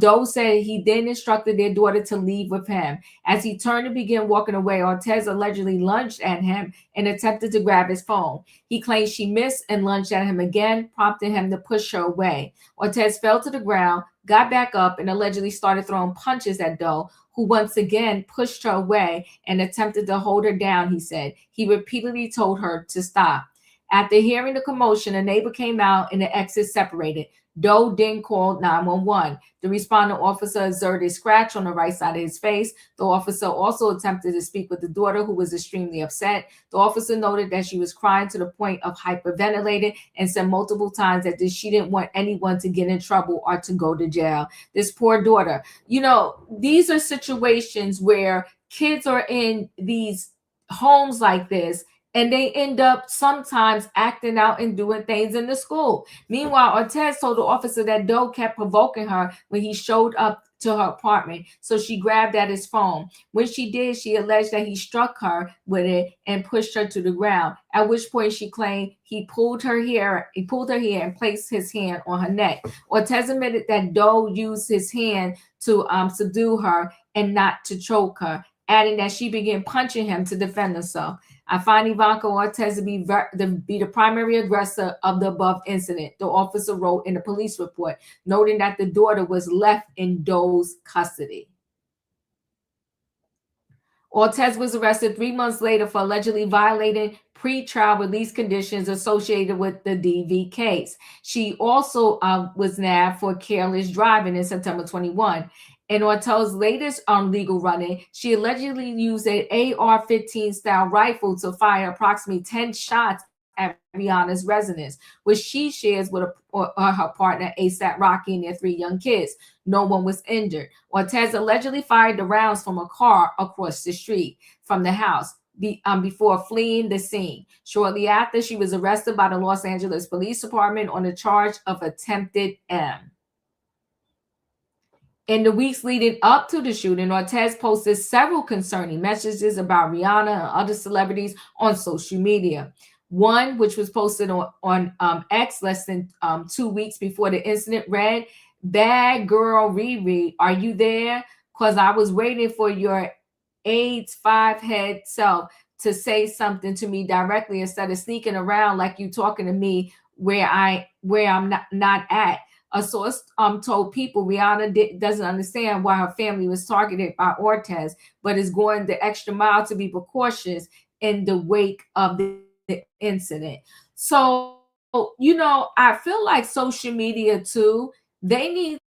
Doe said he then instructed their daughter to leave with him. As he turned to begin walking away, Ortez allegedly lunged at him and attempted to grab his phone. He claimed she missed and lunged at him again, prompting him to push her away. Ortez fell to the ground, got back up, and allegedly started throwing punches at Doe, who once again pushed her away and attempted to hold her down, he said. He repeatedly told her to stop. After hearing the commotion, a neighbor came out and the exits separated. Doe then called 911. The responding officer observed a scratch on the right side of his face. The officer also attempted to speak with the daughter, who was extremely upset. The officer noted that she was crying to the point of hyperventilating and said multiple times that she didn't want anyone to get in trouble or to go to jail. This poor daughter. These are situations where kids are in these homes like this, and they end up sometimes acting out and doing things in the school. Meanwhile, Ortez told the officer that Doe kept provoking her when he showed up to her apartment, so she grabbed at his phone. When she did, she alleged that he struck her with it and pushed her to the ground, at which point she claimed he pulled her hair and placed his hand on her neck. Ortez admitted that Doe used his hand to subdue her and not to choke her, adding that she began punching him to defend herself. I find Ivanka Ortez to be the primary aggressor of the above incident, the officer wrote in the police report, noting that the daughter was left in Doe's custody. Ortez was arrested 3 months later for allegedly violating pre-trial release conditions associated with the DV case. She also was nabbed for careless driving in September 21. In Ortez's latest legal running, she allegedly used an AR-15 style rifle to fire approximately 10 shots at Rihanna's residence, which she shares with her partner ASAP Rocky and their 3 young kids. No one was injured. Ortez allegedly fired the rounds from a car across the street from the house before fleeing the scene. Shortly after, she was arrested by the Los Angeles Police Department on the charge of attempted M. In the weeks leading up to the shooting, Ortez posted several concerning messages about Rihanna and other celebrities on social media. One, which was posted on X less than 2 weeks before the incident, read, "Bad girl Riri, are you there? Because I was waiting for your AIDS 5-head self to say something to me directly instead of sneaking around like you talking to me where I'm not at." A source told People Rihanna doesn't understand why her family was targeted by Ortez, but is going the extra mile to be precautious in the wake of the incident. So, I feel like social media too, they need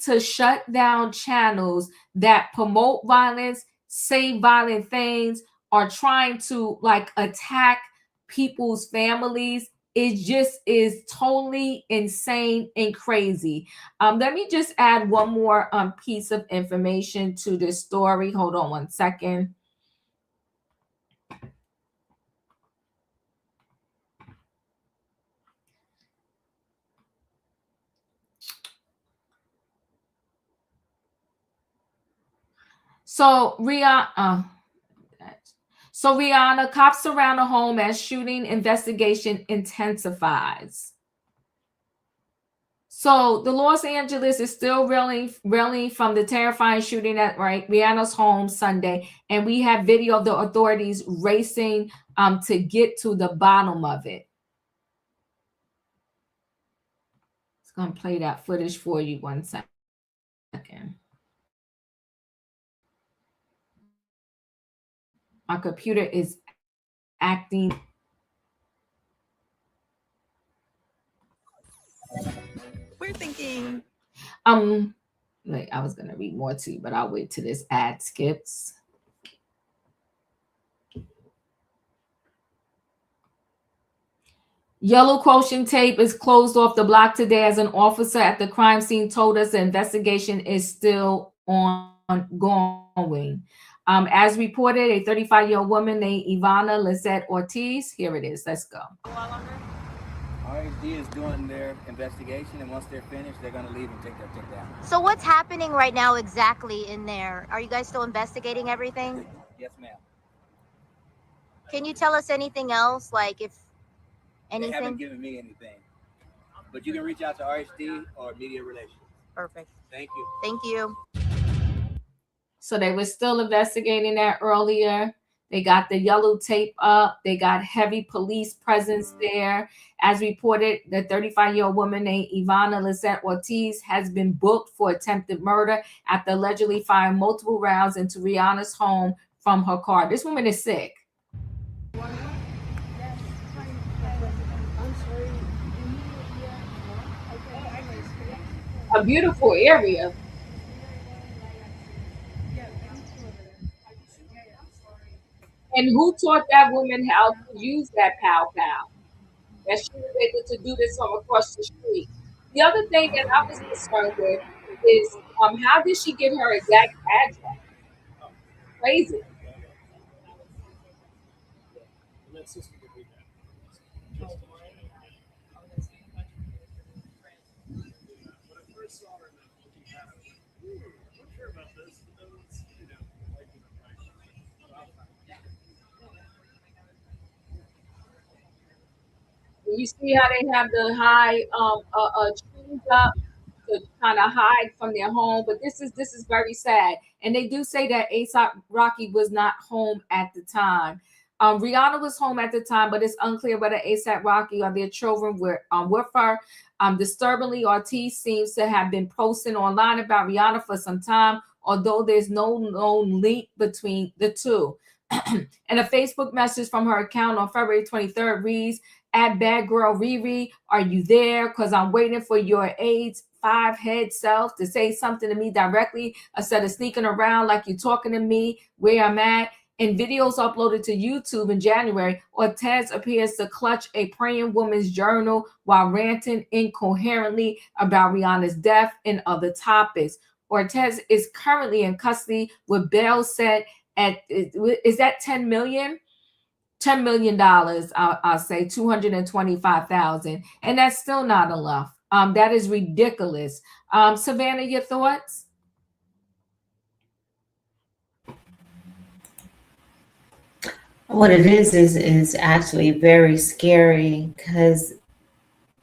to shut down channels that promote violence, say violent things, or trying to attack people's families. It just is totally insane and crazy. Let me just add one more piece of information to this story. Hold on one second. So Rihanna cops surround a home as shooting investigation intensifies. So the Los Angeles is still reeling from the terrifying shooting at Rihanna's home Sunday, and we have video of the authorities racing to get to the bottom of it. It's gonna play that footage for you 1 second. My computer is acting. We're thinking. Like, I was gonna read more too, but I'll wait till this ad skips. Yellow quotient tape is closed off the block today as an officer at the crime scene told us the investigation is still ongoing. As reported, a 35-year-old woman named Ivana Lizette Ortiz. Here it is. Let's go. RHD is doing their investigation, and once they're finished, they're going to leave and take their tick down. So what's happening right now exactly in there? Are you guys still investigating everything? Yes, ma'am. Can you tell us anything else, like if anything? They haven't given me anything, but you can reach out to RHD or Media Relations. Perfect. Thank you. Thank you. So they were still investigating that earlier. They got the yellow tape up. They got heavy police presence there. As reported, the 35-year-old woman named Ivana Lizette Ortiz has been booked for attempted murder after allegedly firing multiple rounds into Rihanna's home from her car. This woman is sick. A beautiful area. And who taught that woman how to use that pow pow? That she was able to do this from across the street. The other thing that I was concerned with is how did she get her exact address? Crazy. You see how they have the high trees up to kind of hide from their home, but this is very sad. And they do say that ASAP Rocky was not home at the time. Rihanna was home at the time, but it's unclear whether ASAP Rocky or their children were with her. Disturbingly, Ortiz seems to have been posting online about Rihanna for some time, although there's no known link between the two. And a Facebook message from her account on February 23rd reads, "At Bad Girl Riri, are you there? Because I'm waiting for your AIDS 5-head self to say something to me directly instead of sneaking around like you're talking to me where I'm at." In videos uploaded to YouTube in January, Ortiz appears to clutch a praying woman's journal while ranting incoherently about Rihanna's death and other topics. Ortiz is currently in custody with bail set at, is that 10 million? $10 million, I'll say 225,000, and that's still not enough. That is ridiculous. Savannah, your thoughts? What it is actually very scary because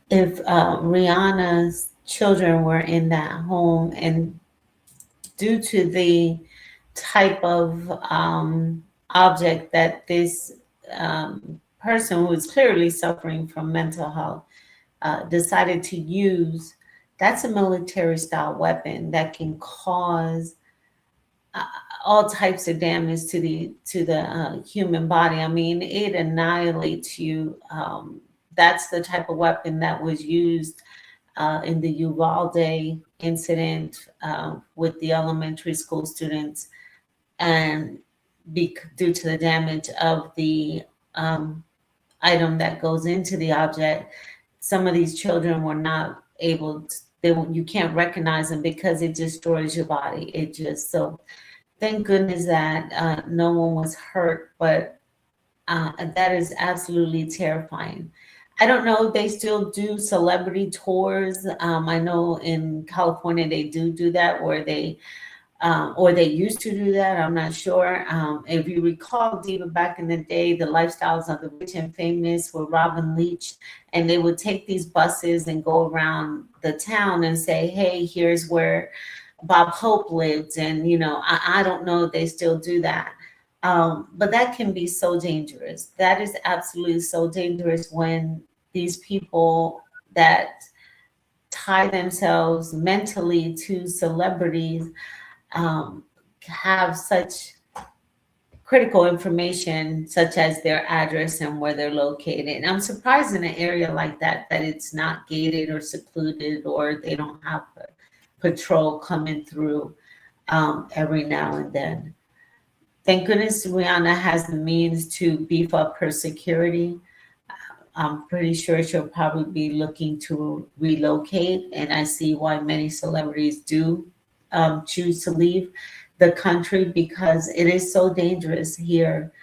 if Rihanna's children were in that home, and due to the type of object that this person who is clearly suffering from mental health decided to use, that's a military style weapon that can cause all types of damage to the human body. I mean, it annihilates you. That's the type of weapon that was used in the Uvalde incident with the elementary school students, and due to the damage of the item that goes into the object, some of these children were not able to, you can't recognize them because it destroys your body. It just, so thank goodness that no one was hurt, but that is absolutely terrifying. I don't know if they still do celebrity tours. I know in California they do that, where they or they used to do that. I'm not sure. If you recall, Diva, back in the day, the Lifestyles of the Rich and Famous with Robin Leach, and they would take these buses and go around the town and say, hey, here's where Bob Hope lived. And, you know, I don't know if they still do that. But that can be so dangerous. That is absolutely so dangerous when these people that tie themselves mentally to celebrities have such critical information, such as their address and where they're located. And I'm surprised in an area like that, that it's not gated or secluded, or they don't have patrol coming through every now and then. Thank goodness Rihanna has the means to beef up her security. I'm pretty sure she'll probably be looking to relocate, and I see why many celebrities do choose to leave the country because it is so dangerous here,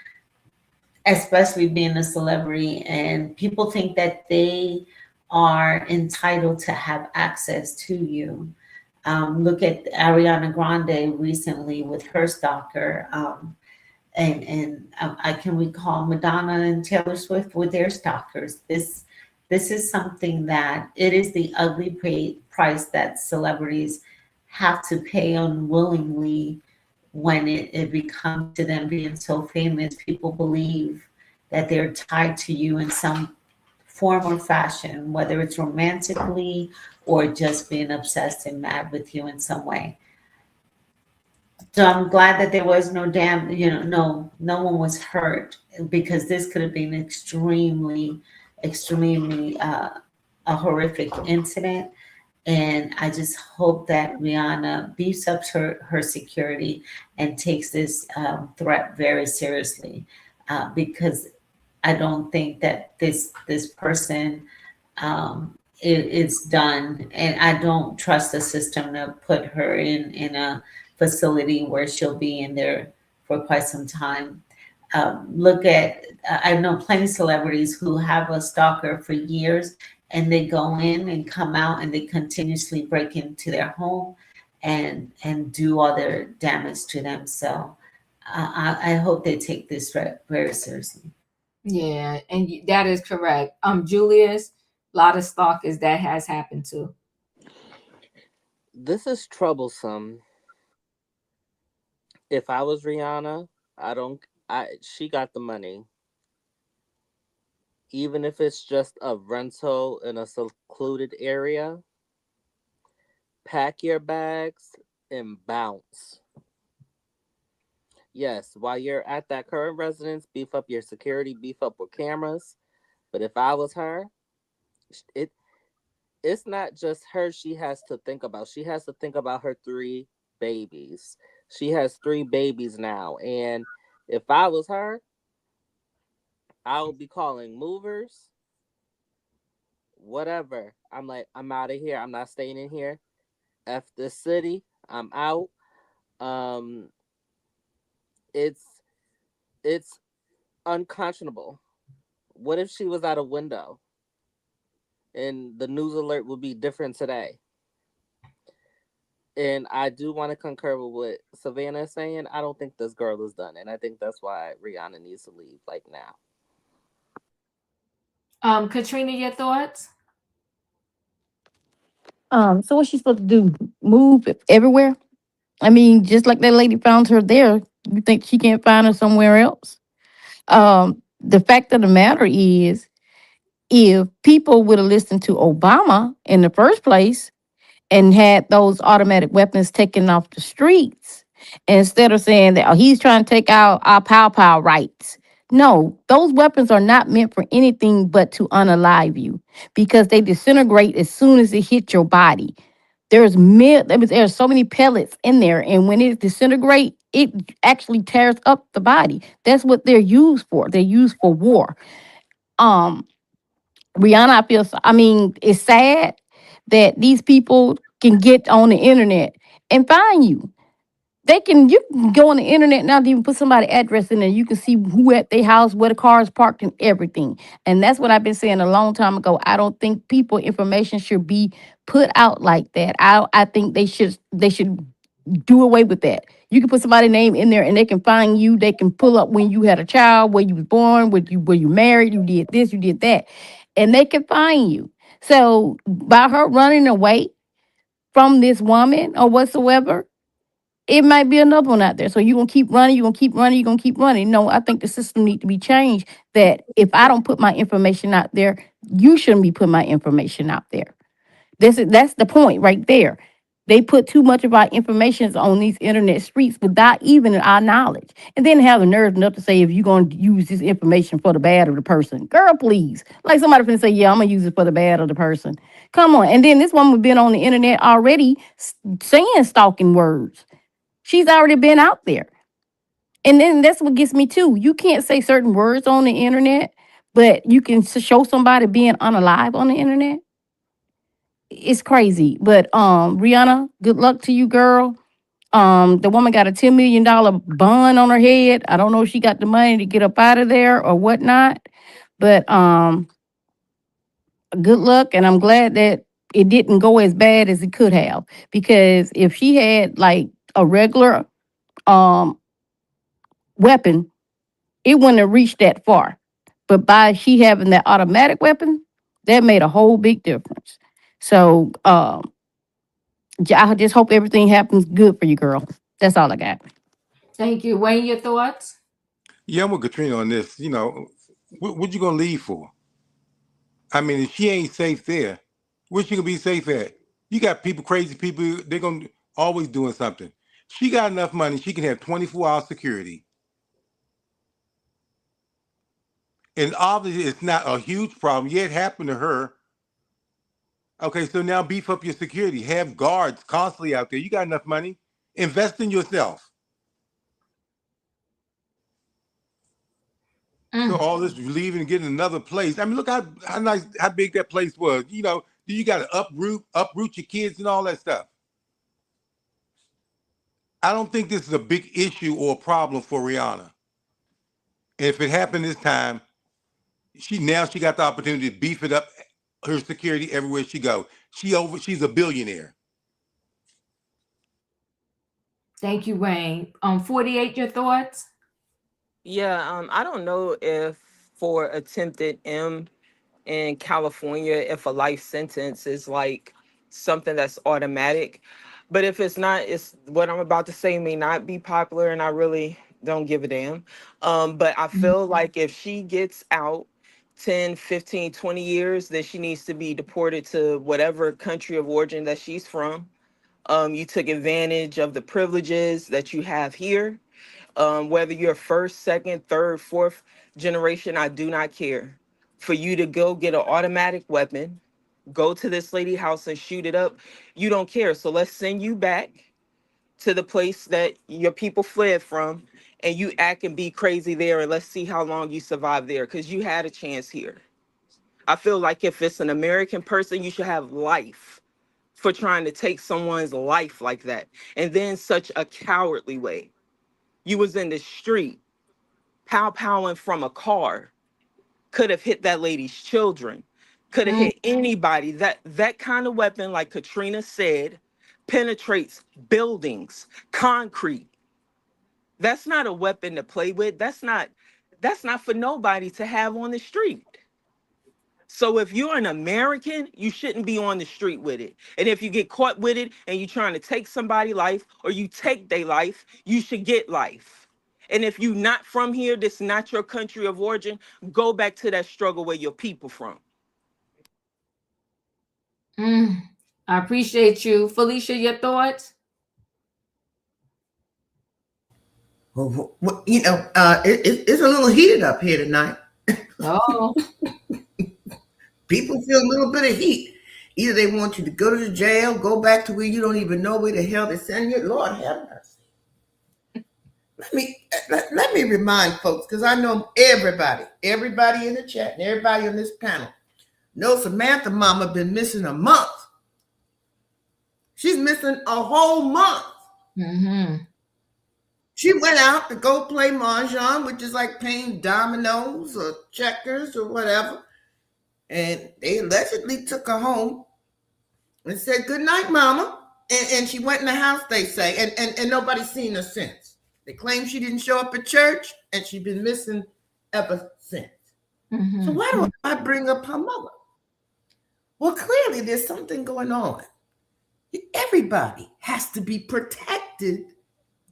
especially being a celebrity, and people think that they are entitled to have access to you. Look at Ariana Grande recently with her stalker. And I can recall Madonna and Taylor Swift with their stalkers. This is something that it is the ugly price that celebrities have to pay unwillingly when it becomes to them being so famous. People believe that they're tied to you in some form or fashion, whether it's romantically or just being obsessed and mad with you in some way. So I'm glad that there was no no one was hurt because this could have been extremely a horrific incident. And I just hope that Rihanna beefs up her security and takes this threat very seriously, because I don't think that this person is done, and I don't trust the system to put her in a facility where she'll be in there for quite some time. Look at I know plenty of celebrities who have a stalker for years, and they go in and come out, and they continuously break into their home and do all their damage to them. So I hope they take this threat very seriously. Yeah, and that is correct. Julius, a lot of stalkers that has happened to. This is troublesome. If I was Rihanna, I don't. She got the money. Even if it's just a rental in a secluded area, pack your bags and bounce. Yes, while you're at that current residence, beef up your security, beef up with cameras. But if I was her, it it's not just her she has to think about. She has to think about her three babies. She has three babies now. And if I was her, I would be calling movers, whatever. I'm like, I'm out of here. I'm not staying in here. F this city. I'm out. Um, it's it's unconscionable. What if she was at a window and the news alert would be different today? And I do want to concur with what Savannah is saying. I don't think this girl is done, and I think that's why Rihanna needs to leave like now. Katrina, your thoughts? So what's she supposed to do? Move everywhere? I mean, just like that lady found her there, you think she can't find her somewhere else? The fact of the matter is, if people would have listened to Obama in the first place and had those automatic weapons taken off the streets, instead of saying that, oh, he's trying to take out our pow rights. No, those weapons are not meant for anything but to unalive you because they disintegrate as soon as it hits your body. There's so many pellets in there, and when it disintegrates, it actually tears up the body. That's what they're used for. They're used for war. Um, Rihanna, I mean, it's sad that these people can get on the internet and find you. You can go on the internet now to even put somebody's address in there. You can see who at their house, where the car is parked, and everything. And that's what I've been saying a long time ago. I don't think people information should be put out like that. I think they should do away with that. You can put somebody's name in there and they can find you. They can pull up when you had a child, where you was born, where you married, you did this, you did that. And they can find you. So by her running away from this woman or whatsoever, it might be another one out there. So you're gonna keep running, you're gonna keep running, you're gonna keep running. No, I think the system need to be changed. That if I don't put my information out there, you shouldn't be putting my information out there. That's the point right there. They put too much of our information on these internet streets without even our knowledge. And then have the nerve enough to say if you're going to use this information for the bad of the person. Girl, please. Like somebody finna say, yeah, I'm going to use it for the bad of the person. Come on. And then this woman been on the internet already saying stalking words. She's already been out there. And then that's what gets me too. You can't say certain words on the internet, but you can show somebody being unalive on the internet. It's crazy. But Rihanna, good luck to you, girl. The woman got a $10 million bond on her head. I don't know if she got the money to get up out of there or whatnot. But good luck, and I'm glad that it didn't go as bad as it could have. Because if she had like a regular um weapon, it wouldn't have reached that far. But by she having that automatic weapon, that made a whole big difference. So I just hope everything happens good for you, girl. That's all I got. Thank you. Wayne, your thoughts? Yeah, I'm with Katrina on this. You know, what you gonna leave for? I mean, if she ain't safe there, where she gonna be safe at? You got people, crazy people. They're gonna always doing something. She got enough money. She can have 24-hour security, and obviously, it's not a huge problem. Yeah, it happened to her. Okay, so now beef up your security. Have guards constantly out there. You got enough money. Invest in yourself. So all this leaving and getting another place. I mean, look how nice, how big that place was. You know, you got to uproot your kids and all that stuff. I don't think this is a big issue or a problem for Rihanna. And if it happened this time, she got the opportunity to beef it up, her security everywhere she go. She's a billionaire. Thank you, Wayne. 48, your thoughts? Yeah, I don't know if for attempted M in California, if a life sentence is like something that's automatic. But if it's not, it's what I'm about to say may not be popular, and I really don't give a damn. But I feel like if she gets out 10, 15, 20 years, then she needs to be deported to whatever country of origin that she's from. You took advantage of the privileges that you have here. Whether you're first, second, third, fourth generation, I do not care. For you to go get an automatic weapon, go to this lady house and shoot it up, you don't care. So let's send you back to the place that your people fled from, and you act and be crazy there, and let's see how long you survive there, because you had a chance here. I feel like if it's an American person, you should have life for trying to take someone's life like that, and then such a cowardly way. You was in the street, pow-powing from a car, could have hit that lady's children, could have hit anybody. That kind of weapon, like Katrina said, penetrates buildings, concrete. That's not a weapon to play with. That's not for nobody to have on the street. So if you're an American, you shouldn't be on the street with it. And if you get caught with it and you're trying to take somebody's life or you take their life, you should get life. And if you're not from here, this is not your country of origin, go back to that struggle where your people from. I appreciate you. Felicia, your thoughts? Well, it's a little heated up here tonight. Oh. People feel a little bit of heat. Either they want you to go to the jail, go back to where you don't even know where the hell they send you. Lord have mercy. Let me remind folks, because I know everybody in the chat and everybody on this panel knows Samantha mama been missing a month. She's missing a whole month. She went out to go play mahjong, which is like playing dominoes or checkers or whatever. And they allegedly took her home and said, "Good night, mama." And she went in the house, they say, and nobody's seen her since. They claim she didn't show up at church, and she's been missing ever since. So why do I bring up her mother? Well, clearly there's something going on. Everybody has to be protected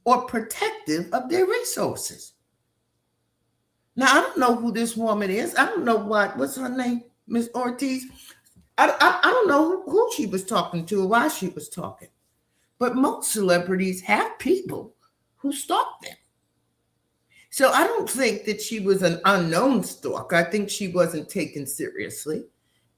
or protective of their resources. Now, I don't know who this woman is. I don't know what's her name, Miss Ortiz. I don't know who she was talking to or why she was talking. But most celebrities have people who stalk them. So I don't think that she was an unknown stalker. I think she wasn't taken seriously.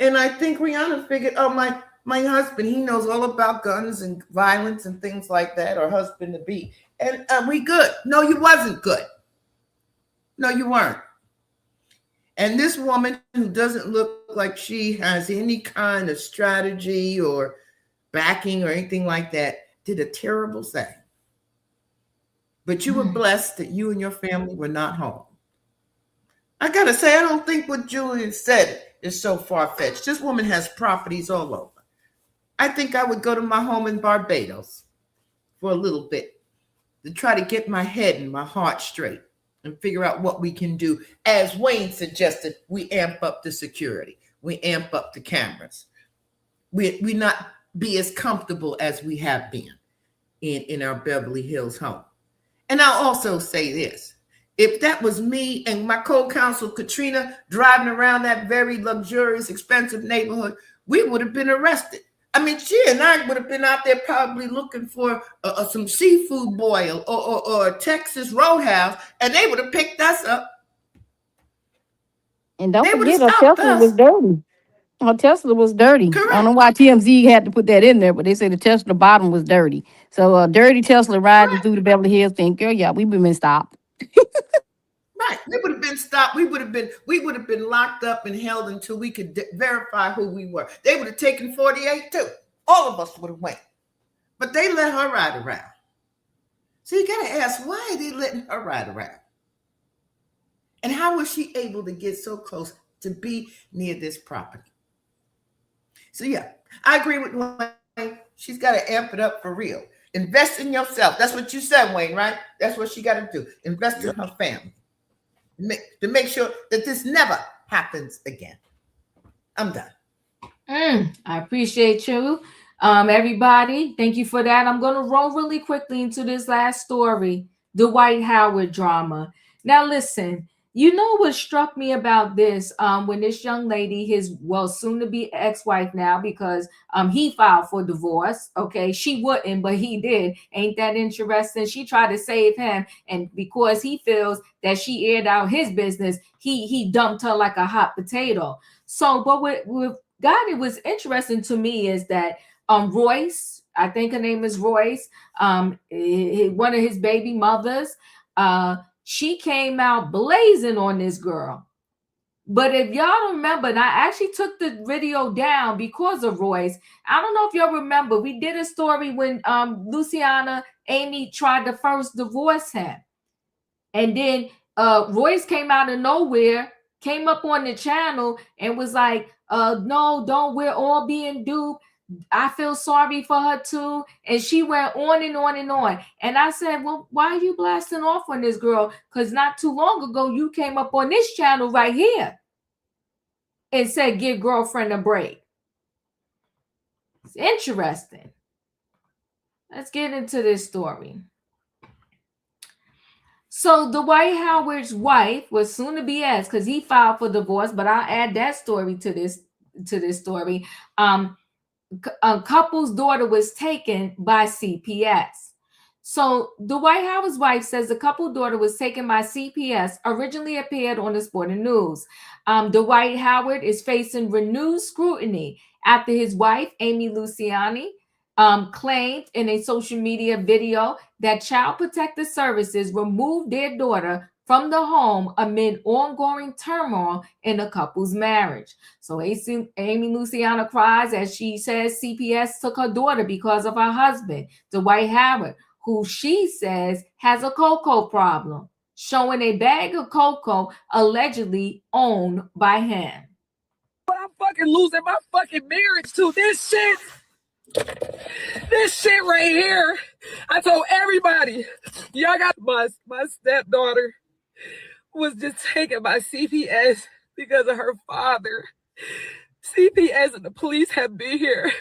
And I think Rihanna figured, oh, my husband, he knows all about guns and violence and things like that, or husband to be. And we good. No, you wasn't good. No, you weren't. And this woman who doesn't look like she has any kind of strategy or backing or anything like that did a terrible thing. But you were blessed that you and your family were not home. I gotta say, I don't think what Julian said is so far-fetched. This woman has properties all over. I think I would go to my home in Barbados for a little bit to try to get my head and my heart straight and figure out what we can do. As Wayne suggested, we amp up the security. We amp up the cameras. We not be as comfortable as we have been in our Beverly Hills home. And I'll also say this. If that was me and my co-counsel Katrina driving around that very luxurious, expensive neighborhood, we would have been arrested. I mean, she and I would have been out there probably looking for some seafood boil or a Texas Roadhouse, and they would have picked us up. And don't They would forget, have her stopped Tesla was us. dirty. Her Tesla was dirty. I don't know Correct. why TMZ had to put that in there, but they said the Tesla bottom was dirty. So a dirty Tesla riding Correct. through the Beverly Hills thing, girl, yeah, we've been stopped. Right. We would have been stopped. We would have been locked up and held until we could verify who we were. They would have taken 48 too. All of us would have went. But they let her ride around. So you got to ask, why are they letting her ride around? And how was she able to get so close to be near this property? So yeah, I agree with Wayne. She's got to amp it up for real. Invest in yourself. That's what you said, Wayne, right? That's what she got to do. Invest in her family. To make sure that this never happens again. I'm done. I appreciate you. Everybody, thank you for that. I'm going to roll really quickly into this last story, the Dwight Howard drama. Now, listen, you know what struck me about this when this young lady, his soon to be ex-wife now, because he filed for divorce. Okay, she wouldn't, but he did. Ain't that interesting? She tried to save him, and because he feels that she aired out his business, he dumped her like a hot potato. So, but with God, it was interesting to me is that Royce, I think her name is Royce, one of his baby mothers, she came out blazing on this girl. But if y'all remember, and I actually took the video down because of Royce. I don't know if y'all remember, we did a story when Luciana Amy tried to first divorce him. And then Royce came out of nowhere, came up on the channel and was like, no, don't, we're all being duped. I feel sorry for her too. And she went on and on and on. And I said, well, why are you blasting off on this girl? Because not too long ago, you came up on this channel right here and said, give girlfriend a break. It's interesting. Let's get into this story. So Dwight Howard's wife was soon to be asked, because he filed for divorce, but I'll add that story to this story. A couple's daughter was taken by CPS. So Dwight Howard's wife says the couple daughter was taken by CPS, originally appeared on the Sporting News. Dwight Howard is facing renewed scrutiny after his wife, Amy Luciani, claimed in a social media video that Child Protective Services removed their daughter from the home amid ongoing turmoil in the couple's marriage. So Amy Luciana cries as she says CPS took her daughter because of her husband, Dwight Howard, who she says has a cocoa problem, showing a bag of cocoa allegedly owned by him. But I'm fucking losing my fucking marriage to this shit. This shit right here. I told everybody, y'all got my stepdaughter was just taken by CPS because of her father. CPS and the police have been here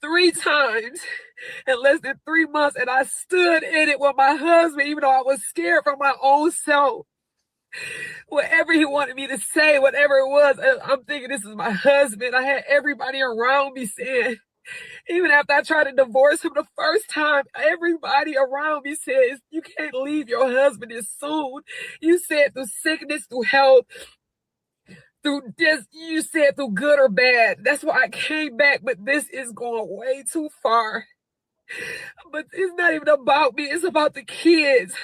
3 times in less than 3 months, and I stood in it with my husband, even though I was scared for my own self. Whatever he wanted me to say, whatever it was, I'm thinking this is my husband. I had everybody around me saying, Even after I tried to divorce him the first time, everybody around me says, you can't leave your husband this soon. You said through sickness, through health, through this, you said through good or bad. That's why I came back, but this is going way too far. But it's not even about me, it's about the kids.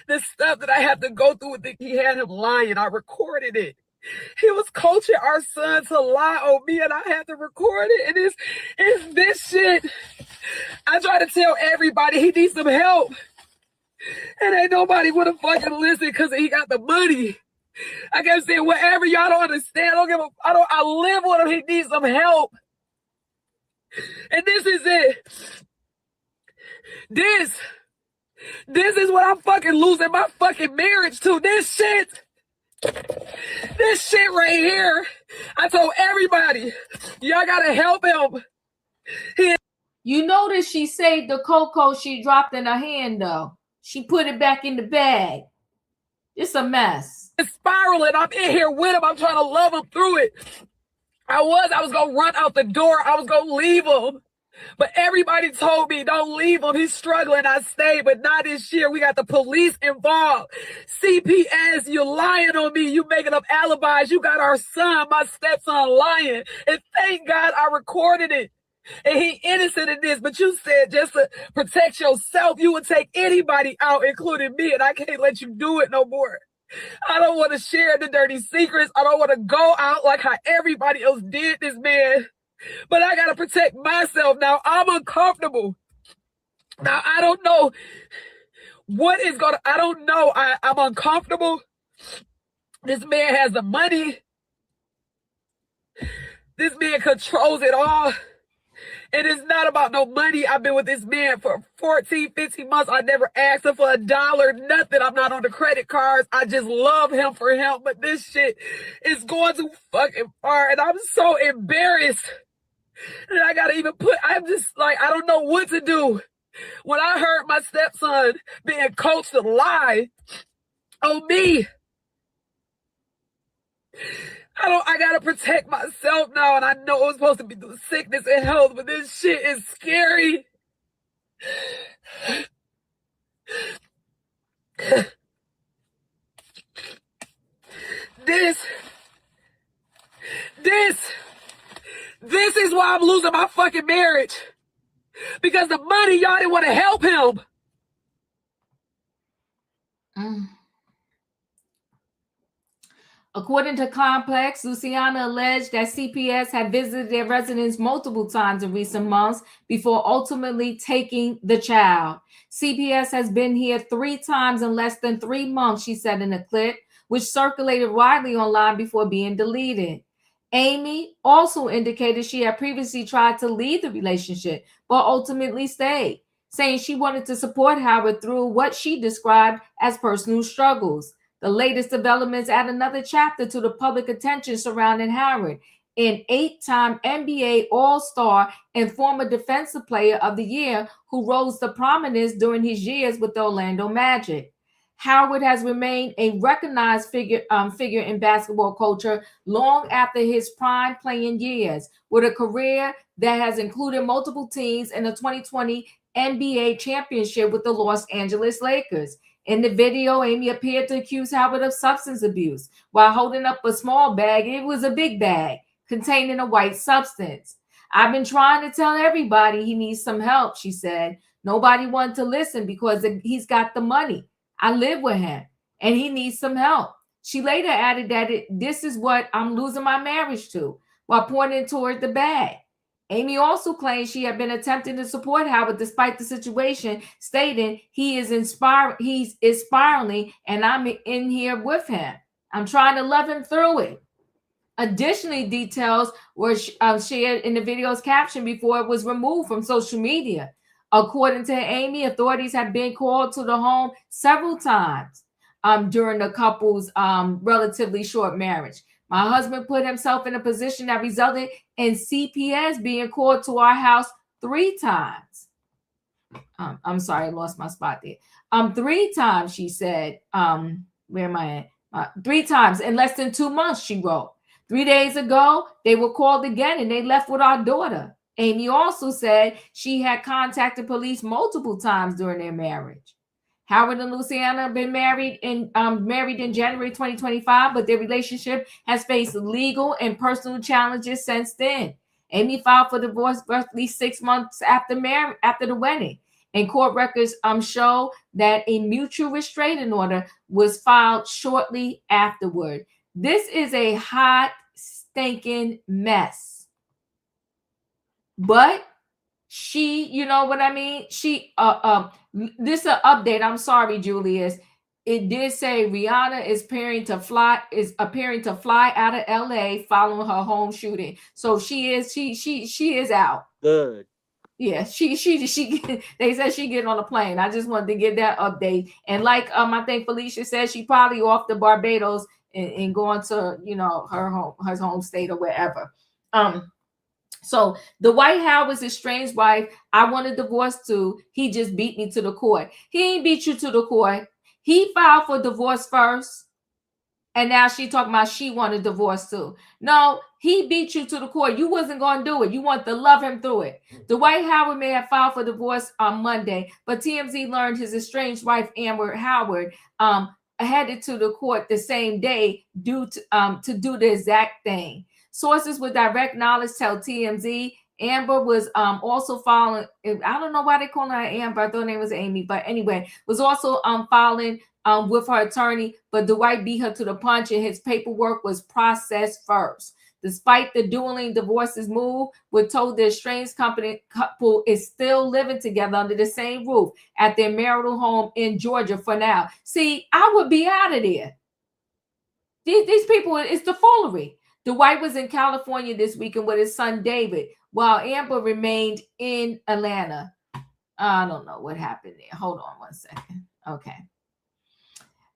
The stuff that I have to go through with he had him lying. I recorded it. He was coaching our son to lie on me, and I had to record it. And it's this shit. I try to tell everybody he needs some help, and ain't nobody wanna fucking listen because he got the money. I kept saying, whatever, y'all don't understand. I live with him. He needs some help. And this is it. This is what I'm fucking losing my fucking marriage to. This shit right here. I told everybody, y'all gotta help him. You notice she saved the cocoa she dropped in her hand, though. She put it back in the bag. It's a mess. It's spiraling. I'm in here with him. I'm trying to love him through it. I was gonna run out the door. I was gonna leave him. But everybody told me, don't leave him. He's struggling. I stayed, but not this year. We got the police involved. CPS, you lying on me. You making up alibis. You got our son, my stepson, lying. And thank God I recorded it. And he innocent in this, but you said just to protect yourself, you would take anybody out, including me, and I can't let you do it no more. I don't want to share the dirty secrets. I don't want to go out like how everybody else did this man. But I got to protect myself now. I'm uncomfortable. Now, I don't know what is going to, I don't know. I'm uncomfortable. This man has the money. This man controls it all. And it's not about no money. I've been with this man for 14, 15 months. I never asked him for $1, nothing. I'm not on the credit cards. I just love him for him. But this shit is going too fucking far. And I'm so embarrassed. And I gotta even I'm just like, I don't know what to do. When I heard my stepson being coached to lie on me, I gotta protect myself now, and I know it was supposed to be through sickness and health, but this shit is scary. This is why I'm losing my fucking marriage. Because the money, y'all didn't want to help him. According to Complex, Luciana alleged that CPS had visited their residence multiple times in recent months before ultimately taking the child. CPS has been here 3 times in less than 3 months, she said in a clip, which circulated widely online before being deleted. Amy also indicated she had previously tried to leave the relationship, but ultimately stayed, saying she wanted to support Howard through what she described as personal struggles. The latest developments add another chapter to the public attention surrounding Howard, an 8-time NBA All-Star and former Defensive Player of the Year who rose to prominence during his years with the Orlando Magic. Howard has remained a recognized figure in basketball culture long after his prime playing years, with a career that has included multiple teams in the 2020 NBA championship with the Los Angeles Lakers. In the video, Amy appeared to accuse Howard of substance abuse while holding up a small bag. It was a big bag containing a white substance. I've been trying to tell everybody he needs some help, she said. Nobody wanted to listen because he's got the money. I live with him and he needs some help. She later added that this is what I'm losing my marriage to, while pointing toward the bag. Amy also claimed she had been attempting to support Howard despite the situation, stating he's spiraling and I'm in here with him. I'm trying to love him through it. Additionally, details were shared in the video's caption before it was removed from social media. According to Amy, authorities have been called to the home several times during the couple's relatively short marriage. My husband put himself in a position that resulted in CPS being called to our house 3 times. I'm sorry, I lost my spot there. 3 times, she said. Where am I at? 3 times in less than 2 months, she wrote. 3 days ago, they were called again and they left with our daughter. Amy also said she had contacted police multiple times during their marriage. Howard and Luciana have been married in January 2025, but their relationship has faced legal and personal challenges since then. Amy filed for divorce roughly 6 months after the wedding. And court records show that a mutual restraining order was filed shortly afterward. This is a hot, stinking mess. But she, you know what I mean? She, this is an update. I'm sorry, Julius. It did say Rihanna is appearing to fly out of LA following her home shooting. So she is out. Good. Yeah, she they said she getting on a plane. I just wanted to get that update. And like I think Felicia said, she probably off to Barbados and going to, you know, her home state or wherever. So Dwight Howard's estranged wife, I want a divorce too. He just beat me to the court. He ain't beat you to the court. He filed for divorce first. And now she talking about she wanted divorce too. No, he beat you to the court. You wasn't going to do it. You want to love him through it. Dwight Howard may have filed for divorce on Monday, but TMZ learned his estranged wife, Amber Howard, headed to the court the same day to do the exact thing. Sources with direct knowledge tell TMZ Amber was also filing. I don't know why they call her Amber. I thought her name was Amy, but anyway, was also filing with her attorney. But Dwight beat her to the punch, and his paperwork was processed first. Despite the dueling divorces move, we're told the estranged couple is still living together under the same roof at their marital home in Georgia for now. See, I would be out of there. These people, it's the foolery. Dwight was in California this weekend with his son David, while Amber remained in Atlanta. I don't know what happened there. Hold on one second. Okay.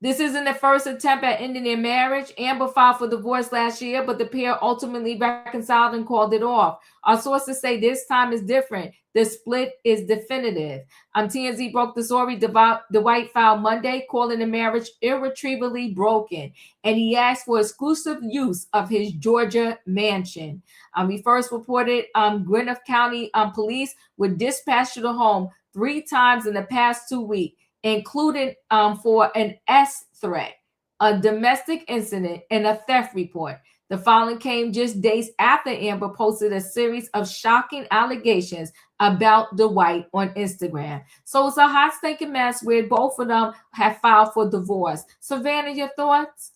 This isn't the first attempt at ending their marriage. Amber filed for divorce last year, but the pair ultimately reconciled and called it off. Our sources say this time is different. The split is definitive. TMZ broke the story. Dwight filed Monday, calling the marriage irretrievably broken, and he asked for exclusive use of his Georgia mansion. We first reported Gwinnett County police were dispatched to the home 3 times in the past 2 weeks, including for an S threat, a domestic incident, and a theft report. The filing came just days after Amber posted a series of shocking allegations about Dwight on Instagram. So it's a hot stinking mess where both of them have filed for divorce. Savannah, your thoughts?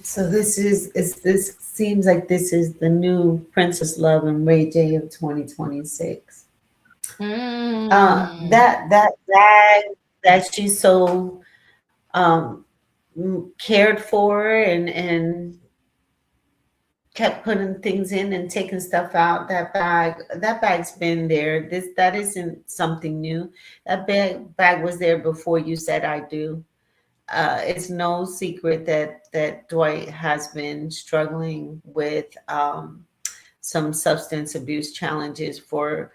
So this seems like this is the new Princess Love and Ray J of 2026. That bag that she's so cared for and kept putting things in and taking stuff out. That bag's been there. That isn't something new. That bag was there before you said I do. It's no secret that Dwight has been struggling with some substance abuse challenges for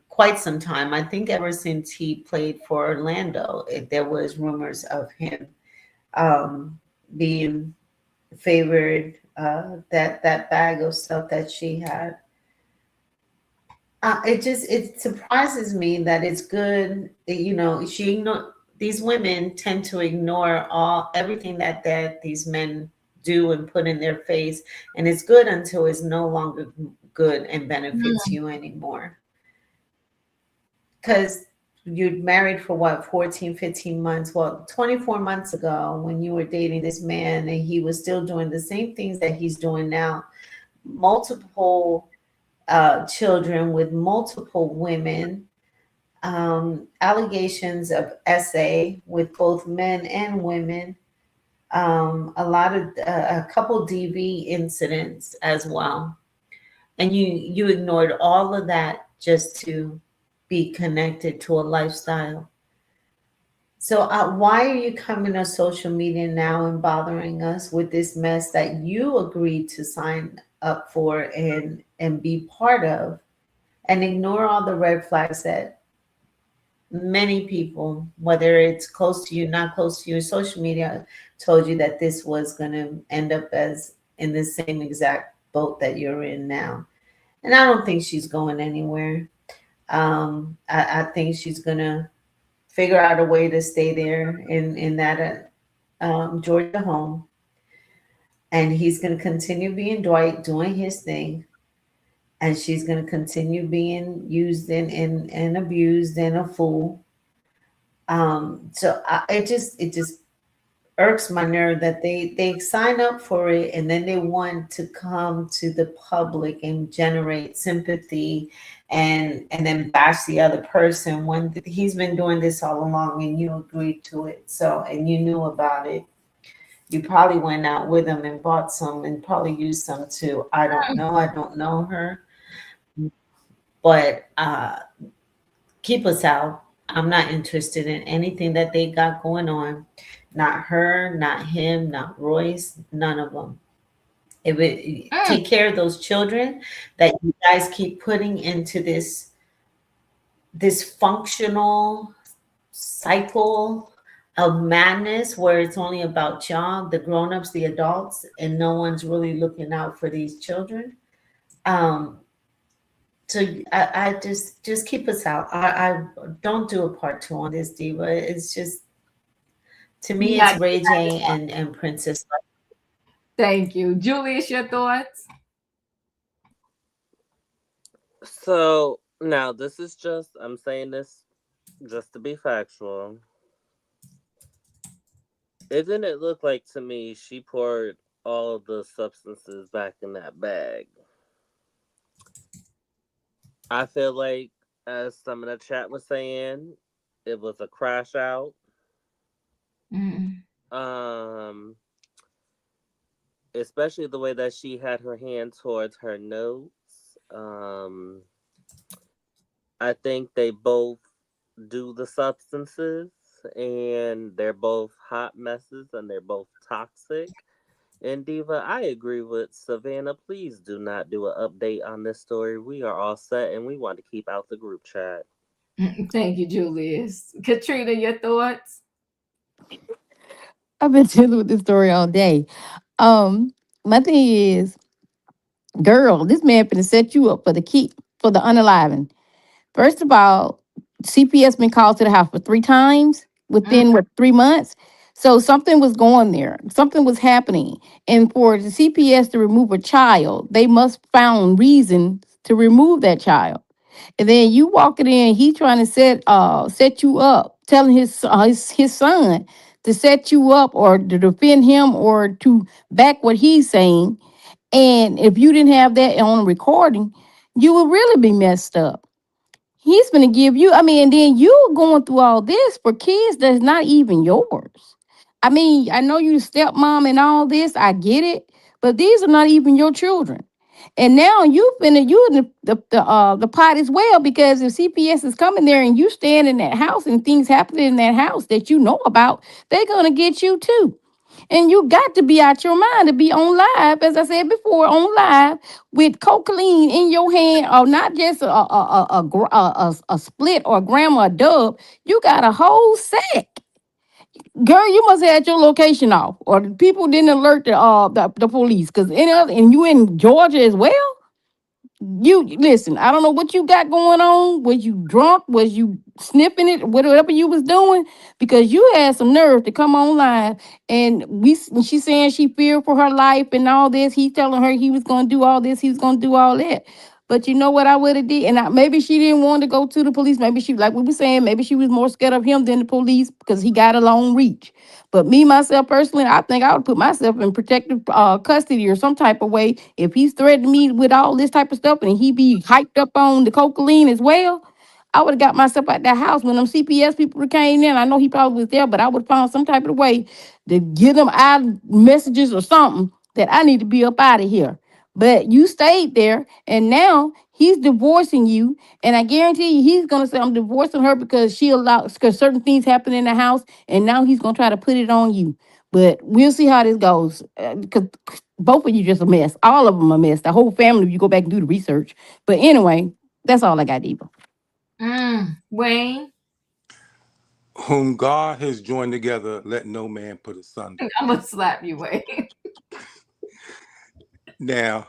quite some time. I think ever since he played for Orlando, there was rumors of him being favored. That bag of stuff that she had. It surprises me that it's good. You know, these women tend to ignore everything that these men do and put in their face, and it's good until it's no longer good and benefits you anymore. Because you're married for what, 14, 15 months? Well, 24 months ago when you were dating this man and he was still doing the same things that he's doing now, multiple children with multiple women, allegations of SA with both men and women, a couple DV incidents as well. And you ignored all of that just to be connected to a lifestyle. So why are you coming to social media now and bothering us with this mess that you agreed to sign up for and be part of, and ignore all the red flags that many people, whether it's close to you, not close to you, social media told you that this was going to end up as in the same exact boat that you're in now. And I don't think she's going anywhere. I think she's going to figure out a way to stay there in that Georgia home. And he's going to continue being Dwight, doing his thing. And she's going to continue being used and abused and a fool. It just irks my nerve that they sign up for it and then they want to come to the public and generate sympathy and then bash the other person when he's been doing this all along and you agreed to it. So and you knew about it. You probably went out with him and bought some and probably used some too. I don't know. I don't know her. But keep us out. I'm not interested in anything that they got going on. Not her, not him, not Royce, none of them. It would take care of those children that you guys keep putting into this functional cycle of madness where it's only about y'all, the grown-ups, the adults, and no one's really looking out for these children. Um, so I just keep us out. I don't do a part two on this, Diva. It's just to me, Yeah, it's Ray J and Princess. thank you. Julius, your thoughts? So now this is just, I'm saying this just to be factual. It didn't look like to me she poured all of the substances back in that bag. I feel like, as some of the chat was saying, it was a crash out. Mm. Um, Especially the way that she had her hand towards her notes. I think they both do the substances, and they're both hot messes, and they're both toxic. And Diva, I agree with Savannah. Please do not do an update on this story. We are all set, and we want to keep out the group chat. Thank you, Julius. Katrina, your thoughts? I've been dealing with this story all day. My thing is, girl, this man finna set you up for the key for the unaliving. First of all, CPS been called to the house for 3 times Mm. within what 3 months. So something was going there. Something was happening. And for the CPS to remove a child, they must found reason to remove that child. And then you walking in, he trying to set you up, telling his son to set you up or to defend him or to back what he's saying. And if you didn't have that on a recording, you would really be messed up. He's gonna give you, I mean, and then you going through all this for kids that's not even yours. I mean, I know you stepmom and all this, I get it, but these are not even your children. And now you in the pot as well because if CPS is coming there and you stand in that house and things happening in that house that you know about, they're gonna get you too. And you got to be out your mind to be on live, as I said before, on live with cocaine in your hand, or not just a split or a gram or a dub. You got a whole sack. Girl, you must have had your location off, or the people didn't alert the police. Because and you in Georgia as well. You listen, I don't know what you got going on. Was you drunk? Was you sniffing it? Whatever you was doing, because you had some nerve to come online and she's saying she feared for her life and all this. He telling her he was gonna do all this, he was gonna do all that. But you know what I would have did? And maybe she didn't want to go to the police. Maybe she, like we were saying, maybe she was more scared of him than the police because he got a long reach. But me, myself, personally, I think I would put myself in protective custody or some type of way. If he's threatening me with all this type of stuff and he be hyped up on the cocaine as well, I would have got myself out that house when them CPS people came in. I know he probably was there, but I would have found some type of way to give them out messages or something that I need to be up out of here. But you stayed there, and now he's divorcing you. And I guarantee you, he's gonna say, "I'm divorcing her because she allowed because certain things happen in the house." And now he's gonna try to put it on you. But we'll see how this goes. Because both of you just a mess. All of them a mess. The whole family. If you go back and do the research. But anyway, that's all I got, Eva. Wayne? Whom God has joined together, let no man put asunder. I'm gonna slap you, Wayne. Now,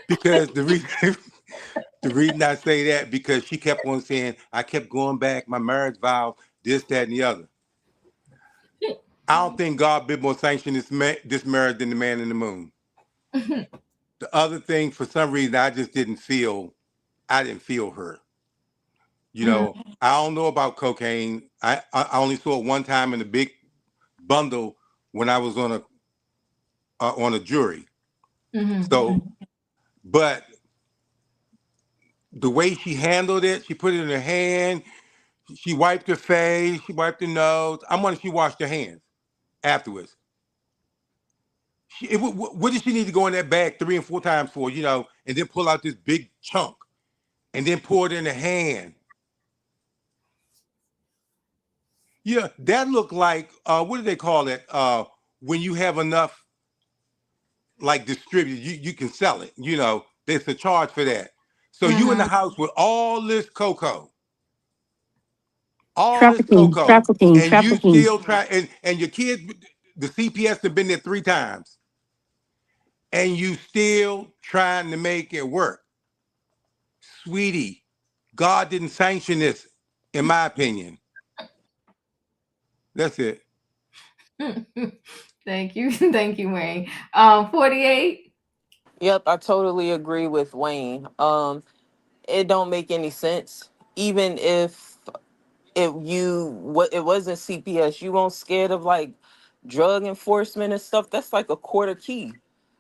because the reason the reason I say that, because she kept on saying, I kept going back, my marriage vow, this, that, and the other. I don't think God been more sanction this marriage than the man in the moon. The other thing, for some reason, I didn't feel her. You know, I don't know about cocaine. I only saw it one time in a big bundle when I was on a jury. So, but the way she handled it, she put it in her hand. She wiped her face. She wiped her nose. I'm wondering if she washed her hands afterwards. What did she need to go in that bag 3 and 4 times for? You know, and then pull out this big chunk and then pour it in her hand. Yeah, that looked like what do they call it? When you have enough like distributed, you can sell it. You know, there's a charge for that. So you in the house with all this cocoa, Trafficking, and you trafficking. still try, and your kids, the CPS have been there 3 times, and you still trying to make it work. Sweetie, God didn't sanction this, in my opinion. That's it. Thank you. Thank you, Wayne. 48. Yep, I totally agree with Wayne. It don't make any sense. Even if it wasn't CPS, you won't scared of like drug enforcement and stuff. That's like a quarter key.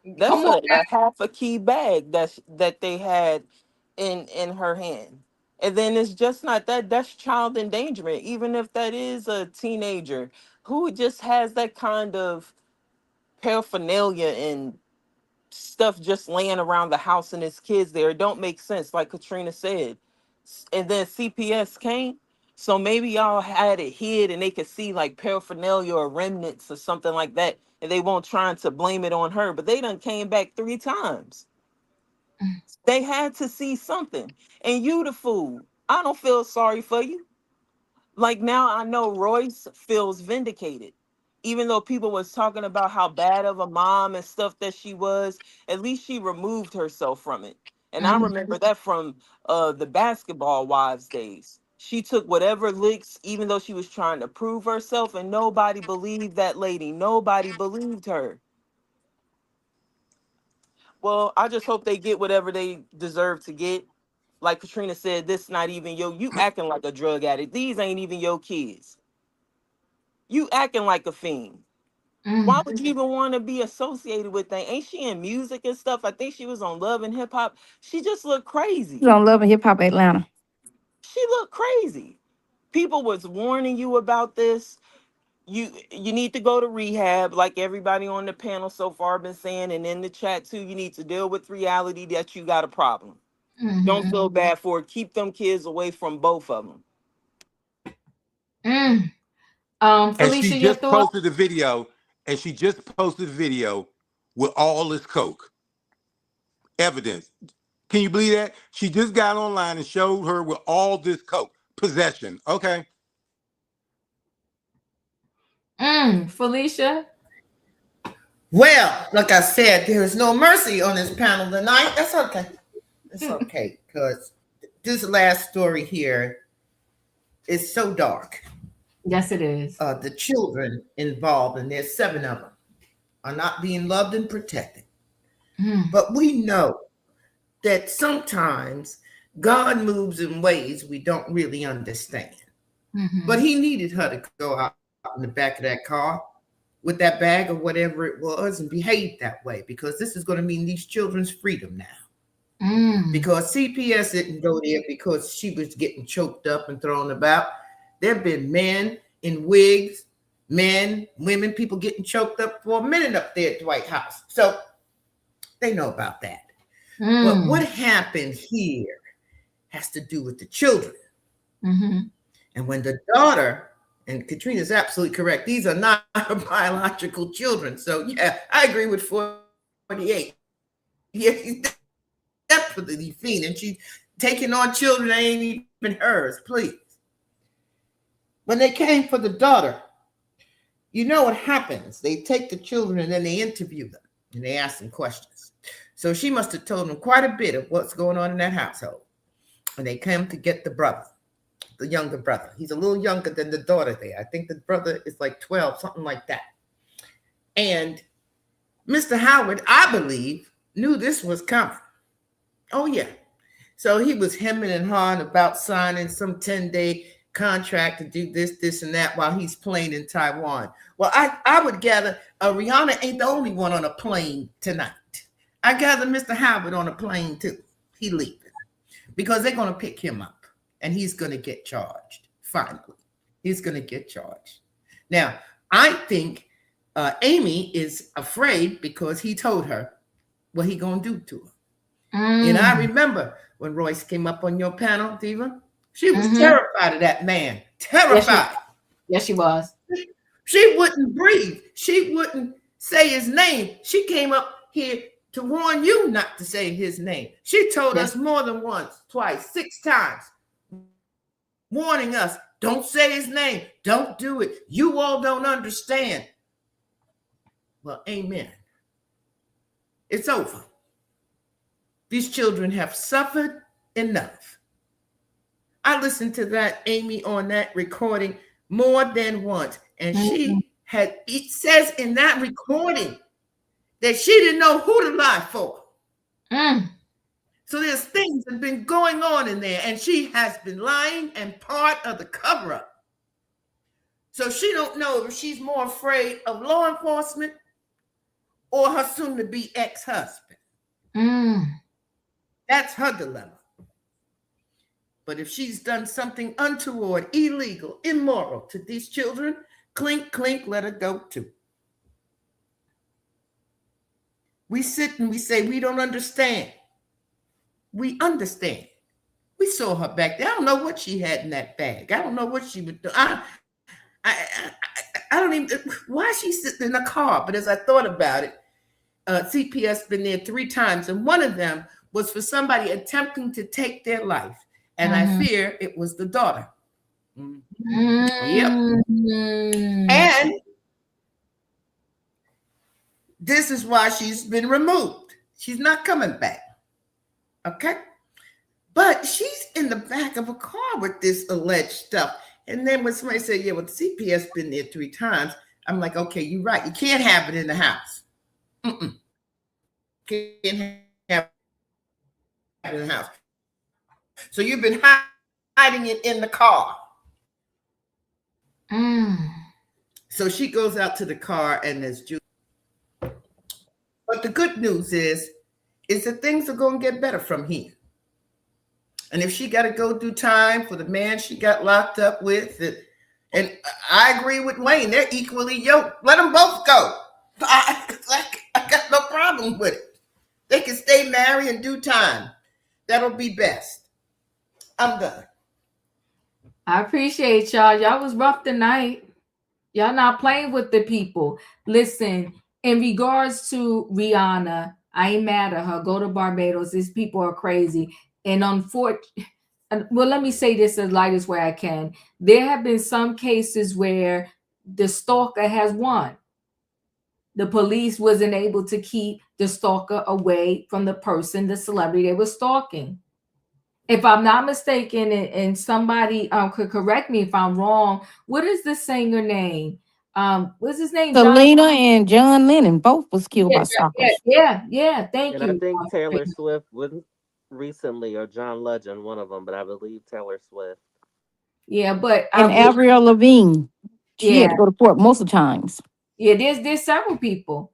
That's Come on. a half a key bag that they had in her hand. And then it's just not that, that's child endangerment. Even if that is a teenager who just has that kind of paraphernalia and stuff just laying around the house and his kids there, it don't make sense, like Katrina said. And then CPS came, so maybe y'all had it hid and they could see like paraphernalia or remnants or something like that, and they won't trying to blame it on her, but they done came back 3 times. They had to see something. And you the fool, I don't feel sorry for you. Like now I know Royce feels vindicated. Even though people was talking about how bad of a mom and stuff that she was, at least she removed herself from it. And I remember that from the basketball wives days. She took whatever licks, even though she was trying to prove herself, and nobody believed that lady. Nobody believed her. Well, I just hope they get whatever they deserve to get. Like Katrina said, this not even you acting like a drug addict. These ain't even your kids. You acting like a fiend. Why would you even want to be associated with that? Ain't she in music and stuff? I think she was on Love and Hip Hop. She just looked She's crazy. on Love and Hip Hop Atlanta. She looked crazy. People was warning you about this. You need to go to rehab, like everybody on the panel so far been saying, and in the chat too. You need to deal with reality that you got a problem. Don't feel bad for it. Keep them kids away from both of them. And she Felicia, your just thought? posted a video, with all this coke evidence. Can you believe that? She just got online and showed her with all this coke possession. Okay. Felicia. Well, like I said, there is no mercy on this panel tonight. That's okay. It's okay, because this last story here is so dark. Yes, it is. The children involved, and there's 7 of them, are not being loved and protected. But we know that sometimes God moves in ways we don't really understand. But he needed her to go out in the back of that car with that bag or whatever it was and behave that way, because this is going to mean these children's freedom now. Because CPS didn't go there because she was getting choked up and thrown about. There have been men in wigs, men, women, people getting choked up for a minute up there at Dwight House. So they know about that. But what happened here has to do with the children. And when the daughter, and Katrina's absolutely correct, these are not biological children. So yeah, I agree with 48. Yeah, she's definitely fiend, and she's taking on children that ain't even hers, please. When they came for the daughter, you know what happens. They take the children and then they interview them and they ask them questions. So she must have told them quite a bit of what's going on in that household. And they came to get the brother, the younger brother. He's a little younger than the daughter there. I think the brother is like 12, something like that. And Mr. Howard, I believe, knew this was coming. Oh, yeah. So he was hemming and hawing about signing some 10-day contract to do this, and that while he's playing in Taiwan. Well, I would gather Rihanna ain't the only one on a plane tonight. I gather Mr. Howard on a plane too. He leaving because they're going to pick him up and he's going to get charged. Finally, he's going to get charged. Now, I think Amy is afraid because he told her what he going to do to her. And I remember when Royce came up on your panel, Diva, she was terrified of that man. Terrified. Yes, she was. She wouldn't breathe. She wouldn't say his name. She came up here to warn you not to say his name. She told us more than once, twice, 6 times, warning us, don't say his name. Don't do it. You all don't understand. Well, amen. It's over. These children have suffered enough. I listened to that Amy on that recording more than once. And it says in that recording that she didn't know who to lie for. So there's things that have been going on in there, and she has been lying and part of the cover-up. So she don't know if she's more afraid of law enforcement or her soon-to-be ex-husband. That's her dilemma. But if she's done something untoward, illegal, immoral to these children, clink, clink, let her go too. We sit and we say, we don't understand. We understand. We saw her back there. I don't know what she had in that bag. I don't know what she would do. I don't even, why is she sitting in a car? But as I thought about it, CPS been there 3 times, and one of them was for somebody attempting to take their life. And I fear it was the daughter. Yep. And this is why she's been removed. She's not coming back. Okay? But she's in the back of a car with this alleged stuff. And then when somebody said, yeah, well, the CPS been there 3 times, I'm like, okay, you're right. You can't have it in the house. Can't have it in the house. So you've been hiding it in the car. So she goes out to the car and there's juice. But the good news is that things are going to get better from here. And if she got to go do time for the man she got locked up with, and I agree with Wayne, they're equally yoked. Let them both go. I got no problem with it. They can stay married and do time. That'll be best. I'm done. I appreciate y'all. Y'all was rough tonight. Y'all not playing with the people. Listen, in regards to Rihanna, I ain't mad at her. Go to Barbados. These people are crazy. And unfortunately, well, let me say this as light as way I can. There have been some cases where the stalker has won. The police wasn't able to keep the stalker away from the person, the celebrity they were stalking. If I'm not mistaken, and somebody could correct me if I'm wrong, what is the singer name? What's his name? Selena and John Lennon both was killed by stalkers. Yeah. Thank you. And I think Taylor Swift wasn't recently, or John Legend, one of them, but I believe Taylor Swift. Yeah, but and Avril Lavigne, she had to go to court most of the times. Yeah, there's several people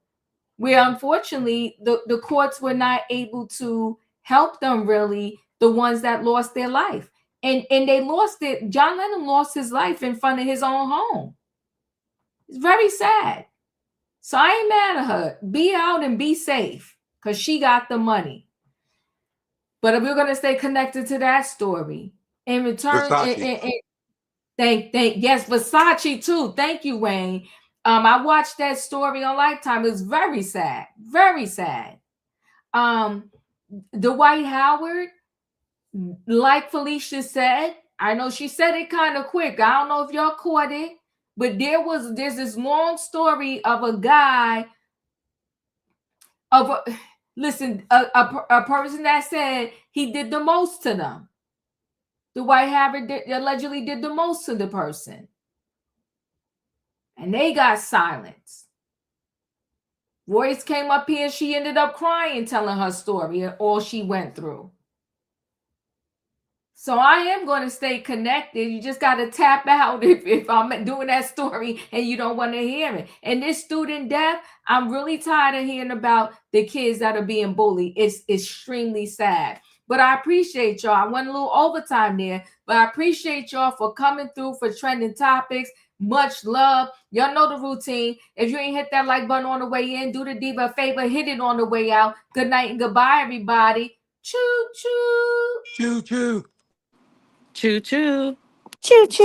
where unfortunately the courts were not able to help them really. The ones that lost their life, and they lost it. John Lennon lost his life in front of his own home. It's very sad. So I ain't mad at her. Be out and be safe because she got the money. But we're gonna stay connected to that story. In return, thank yes, Versace too. Thank you, Wayne. I watched that story on Lifetime. It's very sad, very sad. Dwight Howard, like Felicia said, I know she said it kind of quick. I don't know if y'all caught it, but there's this long story of a guy a person that said he did the most to them. Dwight Howard allegedly did the most to the person. And they got silenced. Royce came up here and she ended up crying, telling her story and all she went through. So I am going to stay connected. You just got to tap out if I'm doing that story and you don't want to hear it. And this student death, I'm really tired of hearing about the kids that are being bullied. It's extremely sad. But I appreciate y'all. I went a little overtime there, but I appreciate y'all for coming through for trending topics. Much love. Y'all know the routine. If you ain't hit that like button on the way in, do the diva a favor, hit it on the way out. Good night and goodbye, everybody. Choo choo. Choo choo. Choo choo. Choo choo.